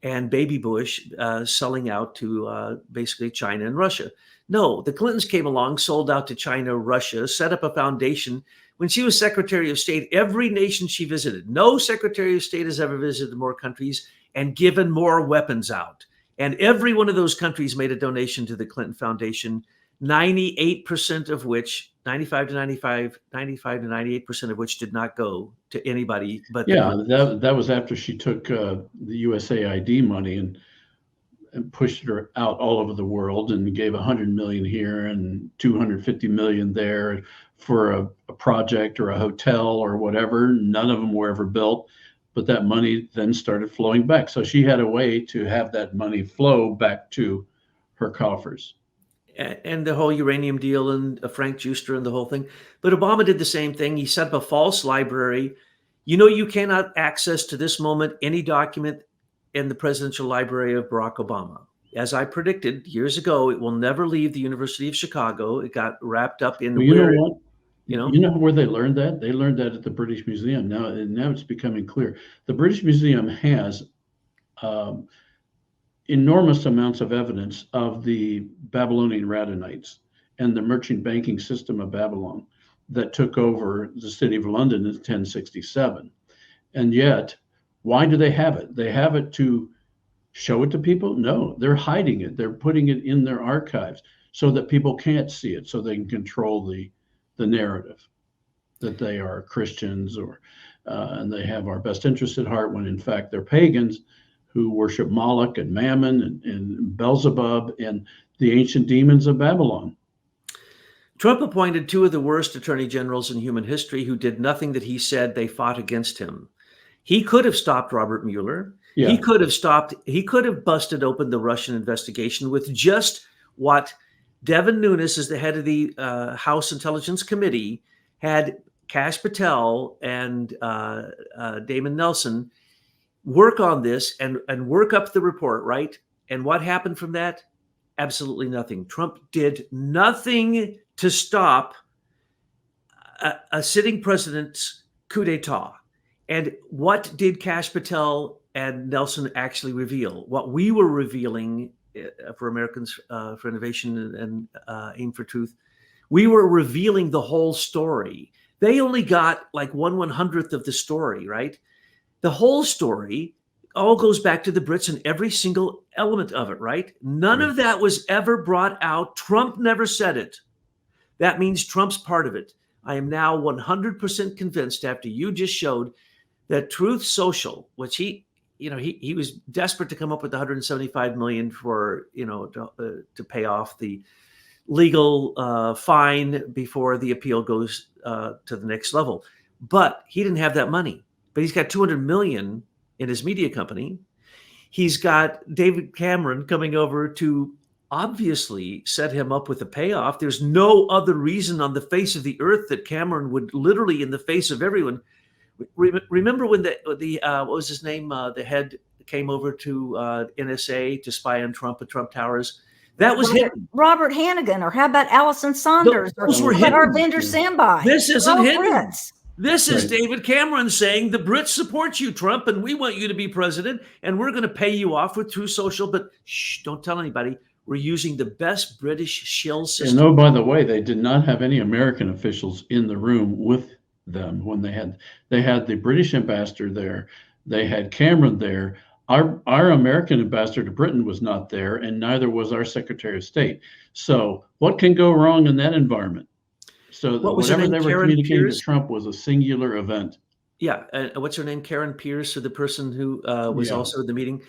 Speaker 1: and Baby Bush selling out to basically China and Russia. No, the Clintons came along, sold out to China, Russia, set up a foundation. When she was Secretary of State, every nation she visited, no Secretary of State has ever visited more countries and given more weapons out. And every one of those countries made a donation to the Clinton Foundation, 98% of which, 95 to 98% of which did not go to anybody but the
Speaker 2: Yeah, that was after she took the USAID money and pushed her out all over the world and gave 100 million here and 250 million there for a project or a hotel or whatever. None of them were ever built, but that money then started flowing back. So she had a way to have that money flow back to her coffers.
Speaker 1: and the whole uranium deal and Frank Juster and the whole thing. But Obama did the same thing. He set up a false library. You know, you cannot access to this moment any document in the presidential library of Barack Obama. As I predicted years ago, it will never leave the University of Chicago. It got wrapped up in
Speaker 2: Well, you know
Speaker 1: weird,
Speaker 2: what?
Speaker 1: you know,
Speaker 2: You know where they learned that? They learned that at the British Museum. Now it's becoming clear. The British Museum has enormous amounts of evidence of the Babylonian Radhanites and the merchant banking system of Babylon that took over the city of London in 1067. And yet, why do they have it? They have it to show it to people? No, they're hiding it. They're putting it in their archives so that people can't see it, so they can control the narrative that they are Christians or and they have our best interest at heart when in fact they're pagans who worship Moloch and Mammon and Beelzebub and the ancient demons of Babylon.
Speaker 1: Trump appointed two of the worst attorney generals in human history who did nothing that he said. They fought against him. He could have stopped Robert Mueller.
Speaker 2: Yeah.
Speaker 1: He could have busted open the Russian investigation with just what Devin Nunes, as the head of the House Intelligence Committee, had Kash Patel and Damon Nelson work on this and work up the report, right? And what happened from that? Absolutely nothing. Trump did nothing to stop a sitting president's coup d'etat. And what did Kash Patel and Nelson actually reveal? What we were revealing for Americans for Innovation and Aim for Truth, we were revealing the whole story. They only got like 1/100th of the story, right? The whole story all goes back to the Brits and every single element of it, right? None of that was ever brought out. Trump never said it. That means Trump's part of it. I am now 100% convinced after you just showed that Truth Social, which he was desperate to come up with $175 million for, to pay off the legal fine before the appeal goes to the next level. But he didn't have that money. But he's got $200 million in his media company. He's got David Cameron coming over to obviously set him up with a payoff. There's no other reason on the face of the earth that Cameron would literally, in the face of everyone. Remember when the what was his name? The head came over to NSA to spy on Trump at Trump Towers. That was hidden.
Speaker 3: Robert Hannigan, or how about Allison Saunders?
Speaker 1: Those
Speaker 3: or
Speaker 1: were
Speaker 3: how about
Speaker 1: hidden.
Speaker 3: Arvinder Sambai?
Speaker 1: This isn't
Speaker 3: All
Speaker 1: hidden.
Speaker 3: Brits.
Speaker 1: This is
Speaker 2: Right.
Speaker 1: David Cameron saying the Brits support you, Trump, and we want you to be president, and we're going to pay you off with Truth Social, but shh, don't tell anybody. We're using the best British shill system.
Speaker 2: And oh, by the way, they did not have any American officials in the room with them when they had the British ambassador there. They had Cameron there. Our American ambassador to Britain was not there, and neither was our Secretary of State. So what can go wrong in that environment? So
Speaker 1: What was her
Speaker 2: whatever
Speaker 1: name?
Speaker 2: they were
Speaker 1: Karen
Speaker 2: communicating
Speaker 1: Pierce?
Speaker 2: to Trump was a singular event.
Speaker 1: Yeah. What's her name? Karen Pierce, or the person who was
Speaker 2: Yeah.
Speaker 1: also at the meeting.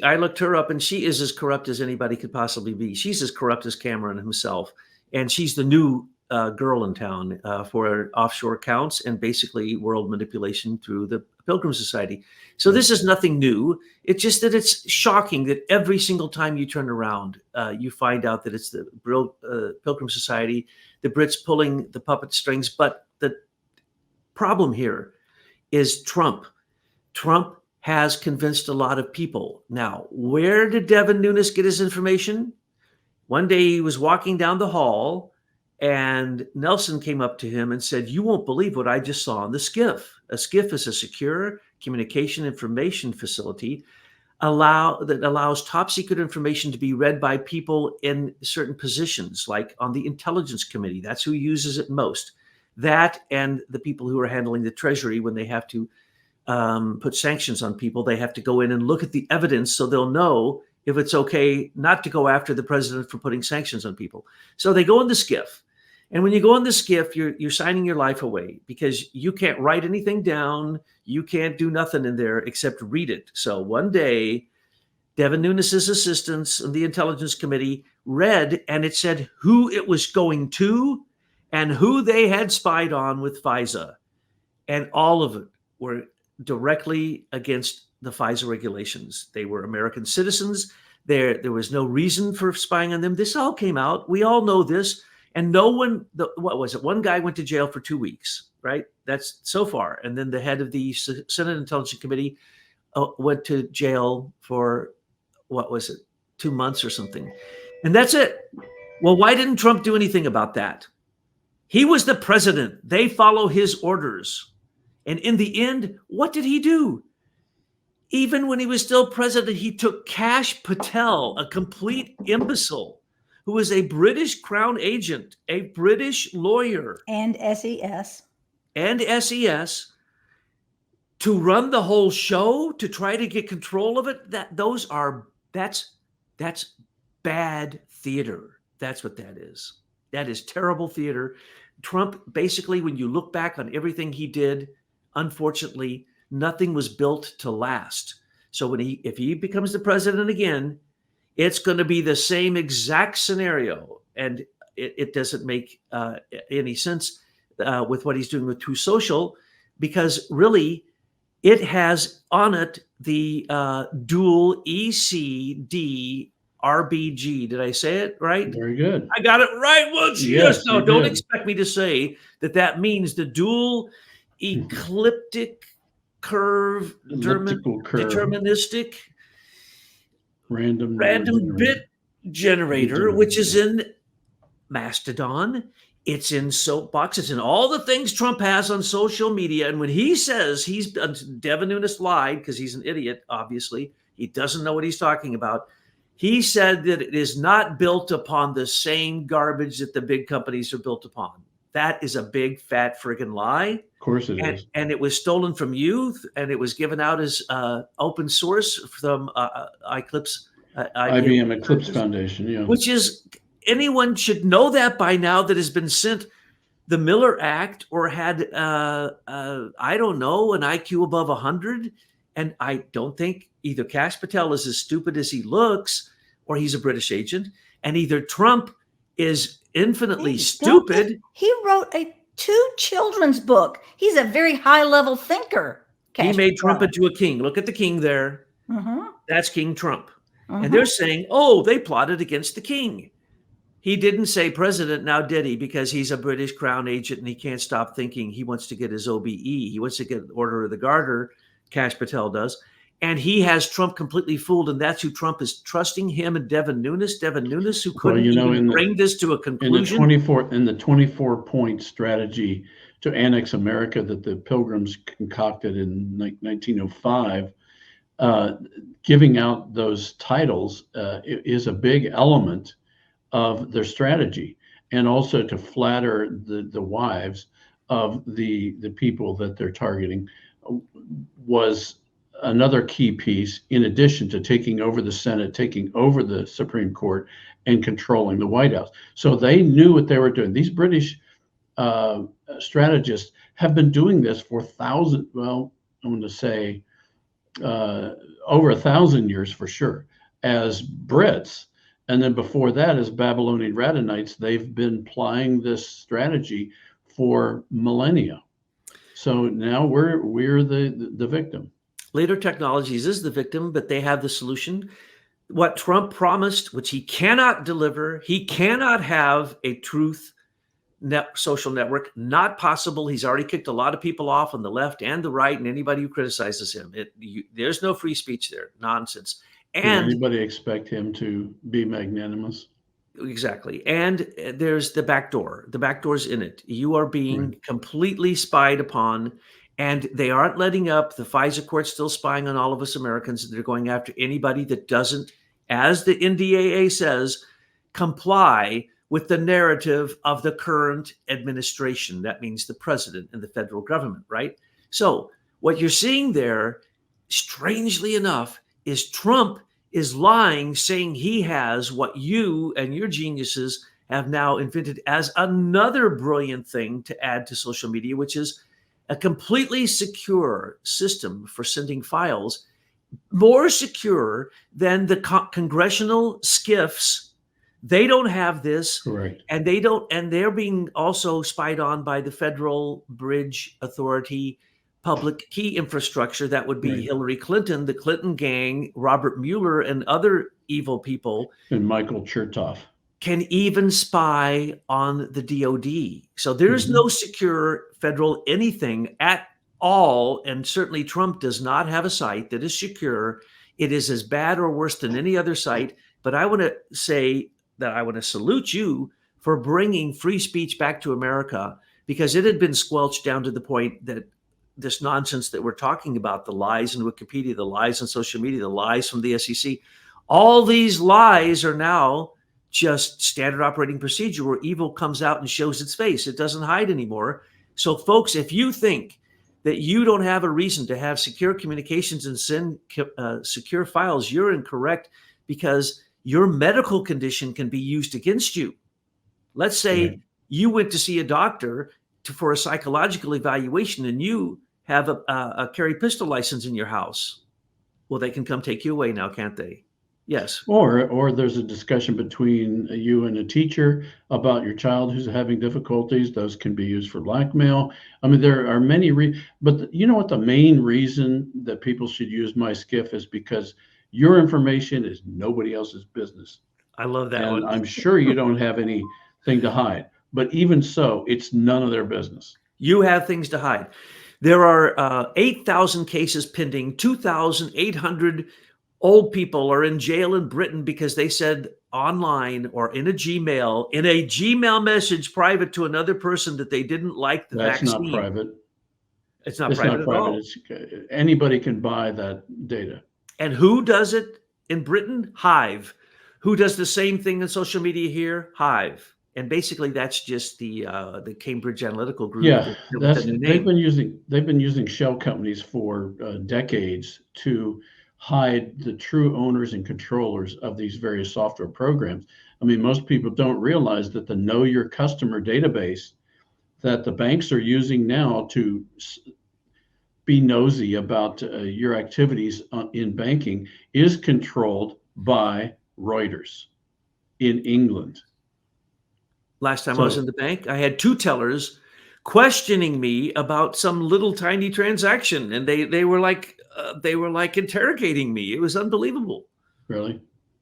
Speaker 1: I looked her up, and she is as corrupt as anybody could possibly be. She's as corrupt as Cameron himself. And she's the new girl in town for offshore accounts and basically world manipulation through the Pilgrim Society. So this is nothing new. It's just that it's shocking that every single time you turn around, you find out that it's the Pilgrim Society, the Brits pulling the puppet strings. But the problem here is Trump. Trump has convinced a lot of people. Now, where did Devin Nunes get his information? One day he was walking down the hall and Nelson came up to him and said, "You won't believe what I just saw on the SCIF." A SCIF is a secure communication information facility that allows top secret information to be read by people in certain positions, like on the Intelligence Committee. That's who uses it most. That and the people who are handling the Treasury when they have to put sanctions on people, they have to go in and look at the evidence so they'll know if it's okay not to go after the president for putting sanctions on people. So they go in the SCIF. And when you go in the SCIF, you're signing your life away because you can't write anything down. You can't do nothing in there except read it. So one day, Devin Nunes' assistants in the Intelligence Committee read, and it said who it was going to and who they had spied on with FISA. And all of it were directly against the FISA regulations. They were American citizens. There was no reason for spying on them. This all came out. We all know this. And no one, what was it? One guy went to jail for 2 weeks, right? That's so far. And then the head of the Senate Intelligence Committee went to jail for, 2 months or something. And that's it. Well, why didn't Trump do anything about that? He was the president. They follow his orders. And in the end, what did he do? Even when he was still president, he took Kash Patel, a complete imbecile, who was a British Crown agent, a British lawyer,
Speaker 3: And SES.
Speaker 1: to run the whole show, to try to get control of it. That's bad theater. That's what that is. That is terrible theater. Trump, basically, when you look back on everything he did, unfortunately, nothing was built to last. So if he becomes the president again, it's going to be the same exact scenario, and it doesn't make any sense with what he's doing with True Social, because really it has on it the dual ECD RBG. Did I say it right?
Speaker 2: Very good.
Speaker 1: I got it right once.
Speaker 2: Yes,
Speaker 1: No,
Speaker 2: you
Speaker 1: don't
Speaker 2: did.
Speaker 1: expect me to say that means the dual ecliptic curve,
Speaker 2: Elliptical curve.
Speaker 1: deterministic
Speaker 2: Random
Speaker 1: bit generator,
Speaker 2: Bit
Speaker 1: which is
Speaker 2: generator.
Speaker 1: in Mastodon. It's in Soapbox. It's in all the things Trump has on social media. And when he says Devin Nunes lied, because he's an idiot, obviously, he doesn't know what he's talking about. He said that it is not built upon the same garbage that the big companies are built upon. That is a big, fat friggin' lie.
Speaker 2: Of course it is.
Speaker 1: And it was stolen from youth, and it was given out as open source from
Speaker 2: IBM Eclipse Foundation, yeah.
Speaker 1: which is, anyone should know that by now that has been sent the Miller Act or had, I don't know, an IQ above 100. And I don't think either Kash Patel is as stupid as he looks, or he's a British agent, and either Trump is infinitely stupid.
Speaker 3: He wrote a 2 children's book. He's a very high level thinker.
Speaker 1: He made Trump into a king. Look at the king there. That's King Trump. And they're saying, oh, they plotted against the king. He didn't say president, now did he? Because he's a British crown agent and he can't stop thinking he wants to get his OBE. He wants to get Order of the Garter, Kash Patel does. And he has Trump completely fooled, and that's who Trump is trusting, him and Devin Nunes, who couldn't even bring this to a conclusion.
Speaker 2: In the 24-point strategy to annex America that the Pilgrims concocted in 1905, giving out those titles is a big element of their strategy, and also to flatter the wives of the people that they're targeting was another key piece, in addition to taking over the Senate, taking over the Supreme Court, and controlling the White House. So they knew what they were doing. These British strategists have been doing this for I'm going to say over 1,000 years for sure, as Brits. And then before that, as Babylonian Radhanites, they've been plying this strategy for millennia. So now we're the victim.
Speaker 1: Later Technologies is the victim, but they have the solution. What Trump promised, which he cannot deliver, he cannot have a truth social network. Not possible. He's already kicked a lot of people off on the left and the right, and anybody who criticizes him. There's no free speech there. Nonsense. And
Speaker 2: did anybody expect him to be magnanimous?
Speaker 1: Exactly. And there's the back door. The back door's in it. You are being completely spied upon, and they aren't letting up. The FISA court's still spying on all of us Americans. They're going after anybody that doesn't, as the NDAA says, comply with the narrative of the current administration. That means the president and the federal government, right? So what you're seeing there, strangely enough, is Trump is lying, saying he has what you and your geniuses have now invented as another brilliant thing to add to social media, which is a completely secure system for sending files, more secure than the congressional SCIFs. They don't have this.
Speaker 2: Correct.
Speaker 1: And they're being also spied on by the Federal Bridge Authority public key infrastructure. That would be Hillary Clinton, the Clinton gang, Robert Mueller, and other evil people.
Speaker 2: And Michael Chertoff
Speaker 1: can even spy on the DOD. So there's no secure federal anything at all. And certainly Trump does not have a site that is secure. It is as bad or worse than any other site. But I want to say that I want to salute you for bringing free speech back to America, because it had been squelched down to the point that this nonsense that we're talking about, the lies in Wikipedia, the lies on social media, the lies from the SEC, all these lies are now just standard operating procedure where evil comes out and shows its face. It doesn't hide anymore. So folks, if you think that you don't have a reason to have secure communications and send secure files, you're incorrect, because your medical condition can be used against you. Let's say you went to see a doctor for a psychological evaluation and you have a carry pistol license in your house. Well, they can come take you away now, can't they? Yes.
Speaker 2: Or there's a discussion between you and a teacher about your child who's having difficulties. Those can be used for blackmail. I mean, there are many but you know what the main reason that people should use MySkiff is because your information is nobody else's business.
Speaker 1: I love that
Speaker 2: And
Speaker 1: one.
Speaker 2: I'm sure you don't have anything to hide. But even so, it's none of their business.
Speaker 1: You have things to hide. There are 8,000 cases pending. 2,800 old people are in jail in Britain because they said online or in a Gmail message private to another person that they didn't like the
Speaker 2: That's
Speaker 1: vaccine.
Speaker 2: not private.
Speaker 1: It's not
Speaker 2: It's
Speaker 1: private
Speaker 2: not
Speaker 1: at
Speaker 2: private.
Speaker 1: all.
Speaker 2: It's, anybody can buy that data.
Speaker 1: And who does it in Britain? Hive. Who does the same thing in social media here? Hive. And basically, that's just the Cambridge Analytical Group.
Speaker 2: Yeah,
Speaker 1: with the new
Speaker 2: they've
Speaker 1: name.
Speaker 2: been using shell companies for decades to hide the true owners and controllers of these various software programs. I mean, most people don't realize that the Know Your Customer database that the banks are using now to be nosy about your activities in banking is controlled by Reuters in England.
Speaker 1: Last time I was in the bank, I had two tellers questioning me about some little tiny transaction, and they were like interrogating me. It was unbelievable.
Speaker 2: Really?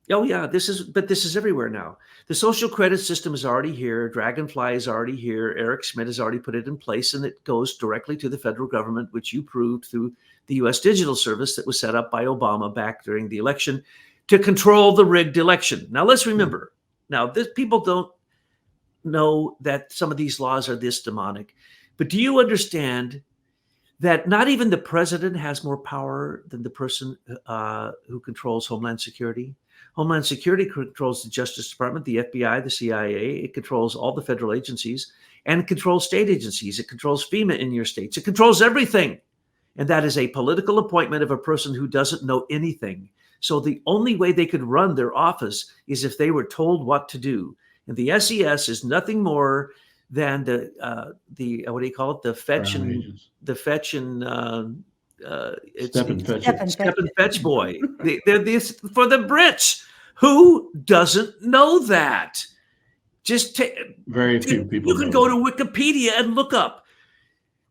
Speaker 1: Oh yeah, this is everywhere now. The social credit system is already here. Dragonfly is already here. Eric Schmidt has already put it in place, and it goes directly to the federal government, which you proved through the U.S. Digital Service that was set up by Obama back during the election to control the rigged election. Now let's remember. Now people don't know that some of these laws are this demonic, but do you understand that not even the president has more power than the person who controls Homeland Security? Homeland Security controls the Justice Department, the FBI, the CIA. It controls all the federal agencies and it controls state agencies. It controls FEMA in your states. It controls everything. And that is a political appointment of a person who doesn't know anything. So the only way they could run their office is if they were told what to do. And the SES is nothing more than the what do you call it? The fetch and
Speaker 2: Step
Speaker 1: and fetch boy. They're this for the Brits. Who doesn't know that?
Speaker 2: Very few people.
Speaker 1: You can go to Wikipedia and look up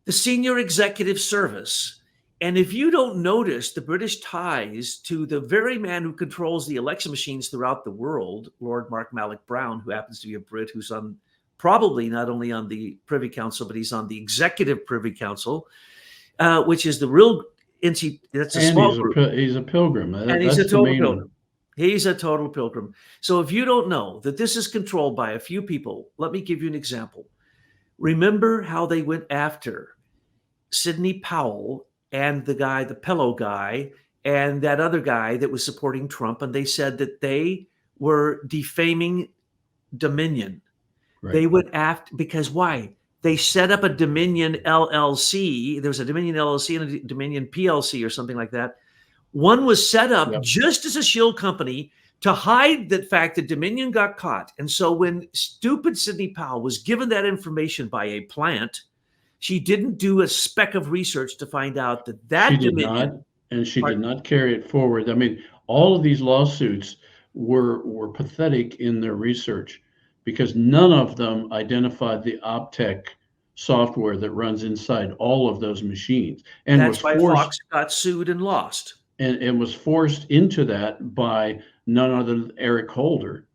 Speaker 1: the Senior Executive Service. And if you don't notice the British ties to the very man who controls the election machines throughout the world, Lord Mark Malloch Brown, who happens to be a Brit, who's on probably not only on the Privy Council, but he's on the Executive Privy Council, which is the real that's a small group.
Speaker 2: He's a pilgrim.
Speaker 1: And he's a total pilgrim. He's a total pilgrim. So if you don't know that this is controlled by a few people, let me give you an example. Remember how they went after Sidney Powell and the Pello guy, and that other guy that was supporting Trump, and they said that they were defaming Dominion. Right. They went after, because why? They set up a Dominion LLC. There was a Dominion LLC and a Dominion PLC or something like that. One was set up just as a shill company to hide the fact that Dominion got caught. And so when stupid Sidney Powell was given that information by a plant, she didn't do a speck of research to find out that
Speaker 2: she did not, and she did not carry it forward. I mean, all of these lawsuits were pathetic in their research because none of them identified the Optech software that runs inside all of those machines. And
Speaker 1: that's why Fox got sued and lost.
Speaker 2: And was forced into that by none other than Eric Holder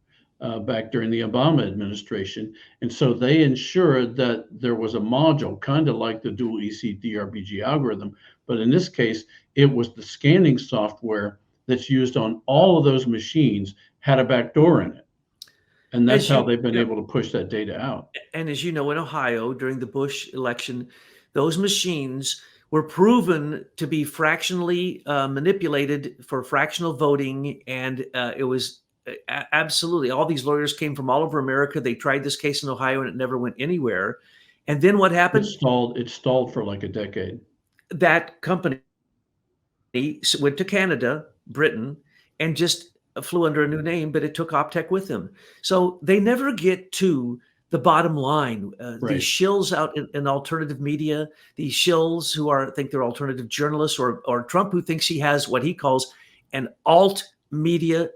Speaker 2: back during the Obama administration. And so they ensured that there was a module, kind of like the dual EC-DRBG algorithm. But in this case, it was the scanning software that's used on all of those machines had a backdoor in it. And that's how they've been able to push that data out.
Speaker 1: And as you know, in Ohio, during the Bush election, those machines were proven to be fractionally manipulated for fractional voting. And it was absolutely, all these lawyers came from all over America. They tried this case in Ohio and it never went anywhere. And then what happened?
Speaker 2: It stalled for like a decade.
Speaker 1: That company went to Canada, Britain, and just flew under a new name, but it took Optech with them. So they never get to the bottom line.
Speaker 2: Right.
Speaker 1: These shills out in alternative media, these shills who think they're alternative journalists, or Trump, who thinks he has what he calls an alt media,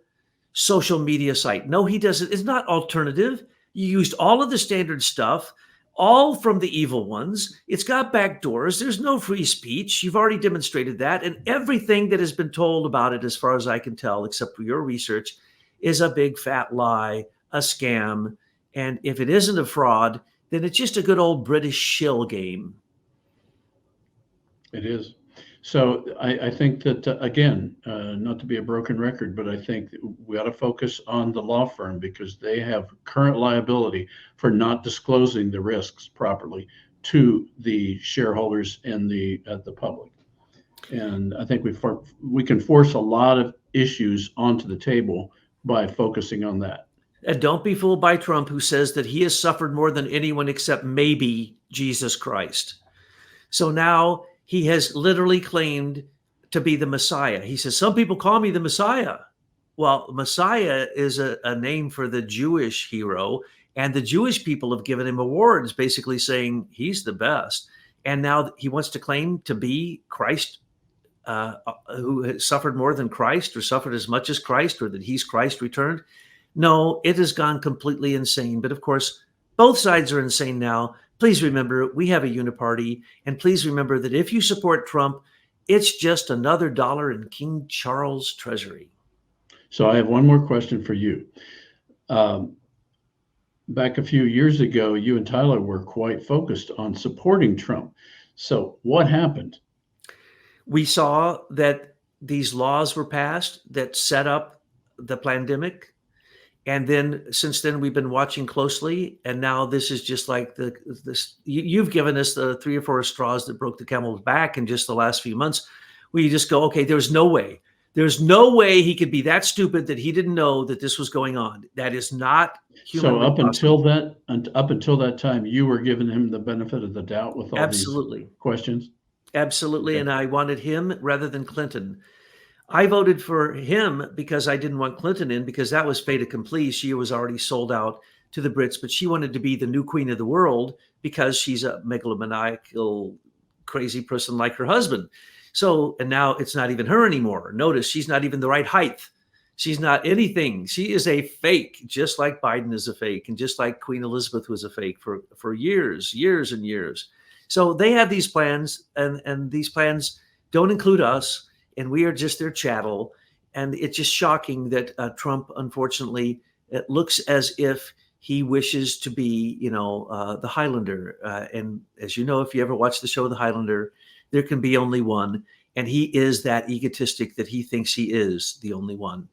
Speaker 1: social media site. No, he doesn't. It's not alternative. You used all of the standard stuff, all from the evil ones. It's got back doors. There's no free speech. You've already demonstrated that. And everything that has been told about it, as far as I can tell, except for your research, is a big fat lie, a scam. And if it isn't a fraud, then it's just a good old British shill game.
Speaker 2: It is. So I think that, again, not to be a broken record, but I think we ought to focus on the law firm because they have current liability for not disclosing the risks properly to the shareholders and the public. And I think we can force a lot of issues onto the table by focusing on that.
Speaker 1: And don't be fooled by Trump, who says that he has suffered more than anyone except maybe Jesus Christ. So now he has literally claimed to be the Messiah. He says, some people call me the Messiah. Well, Messiah is a name for the Jewish hero, and the Jewish people have given him awards, basically saying he's the best. And now he wants to claim to be Christ, who has suffered more than Christ, or suffered as much as Christ, or that he's Christ returned. No, it has gone completely insane. But of course, both sides are insane now. Please remember, we have a uniparty. And please remember that if you support Trump, it's just another dollar in King Charles' treasury.
Speaker 2: So I have one more question for you. Back a few years ago, you and Tyler were quite focused on supporting Trump. So what happened?
Speaker 1: We saw that these laws were passed that set up the pandemic. And then since then, we've been watching closely. And now this is just like you've given us the 3 or 4 straws that broke the camel's back in just the last few months, where you just go, okay, there's no way. There's no way he could be that stupid that he didn't know that this was going on. That is not human.
Speaker 2: So up until that time, you were giving him the benefit of the doubt with all these questions?
Speaker 1: Absolutely.
Speaker 2: Okay.
Speaker 1: And I wanted him rather than Clinton. I voted for him because I didn't want Clinton in, because that was fait accompli. She was already sold out to the Brits, but she wanted to be the new queen of the world because she's a megalomaniacal, crazy person like her husband. So, and now it's not even her anymore. Notice she's not even the right height. She's not anything. She is a fake, just like Biden is a fake, and just like Queen Elizabeth was a fake for years and years. So they have these plans, and these plans don't include us, and we are just their chattel. And it's just shocking that Trump, unfortunately, it looks as if he wishes to be, the Highlander. And as you know, if you ever watch the show The Highlander, there can be only one. And he is that egotistic that he thinks he is the only one.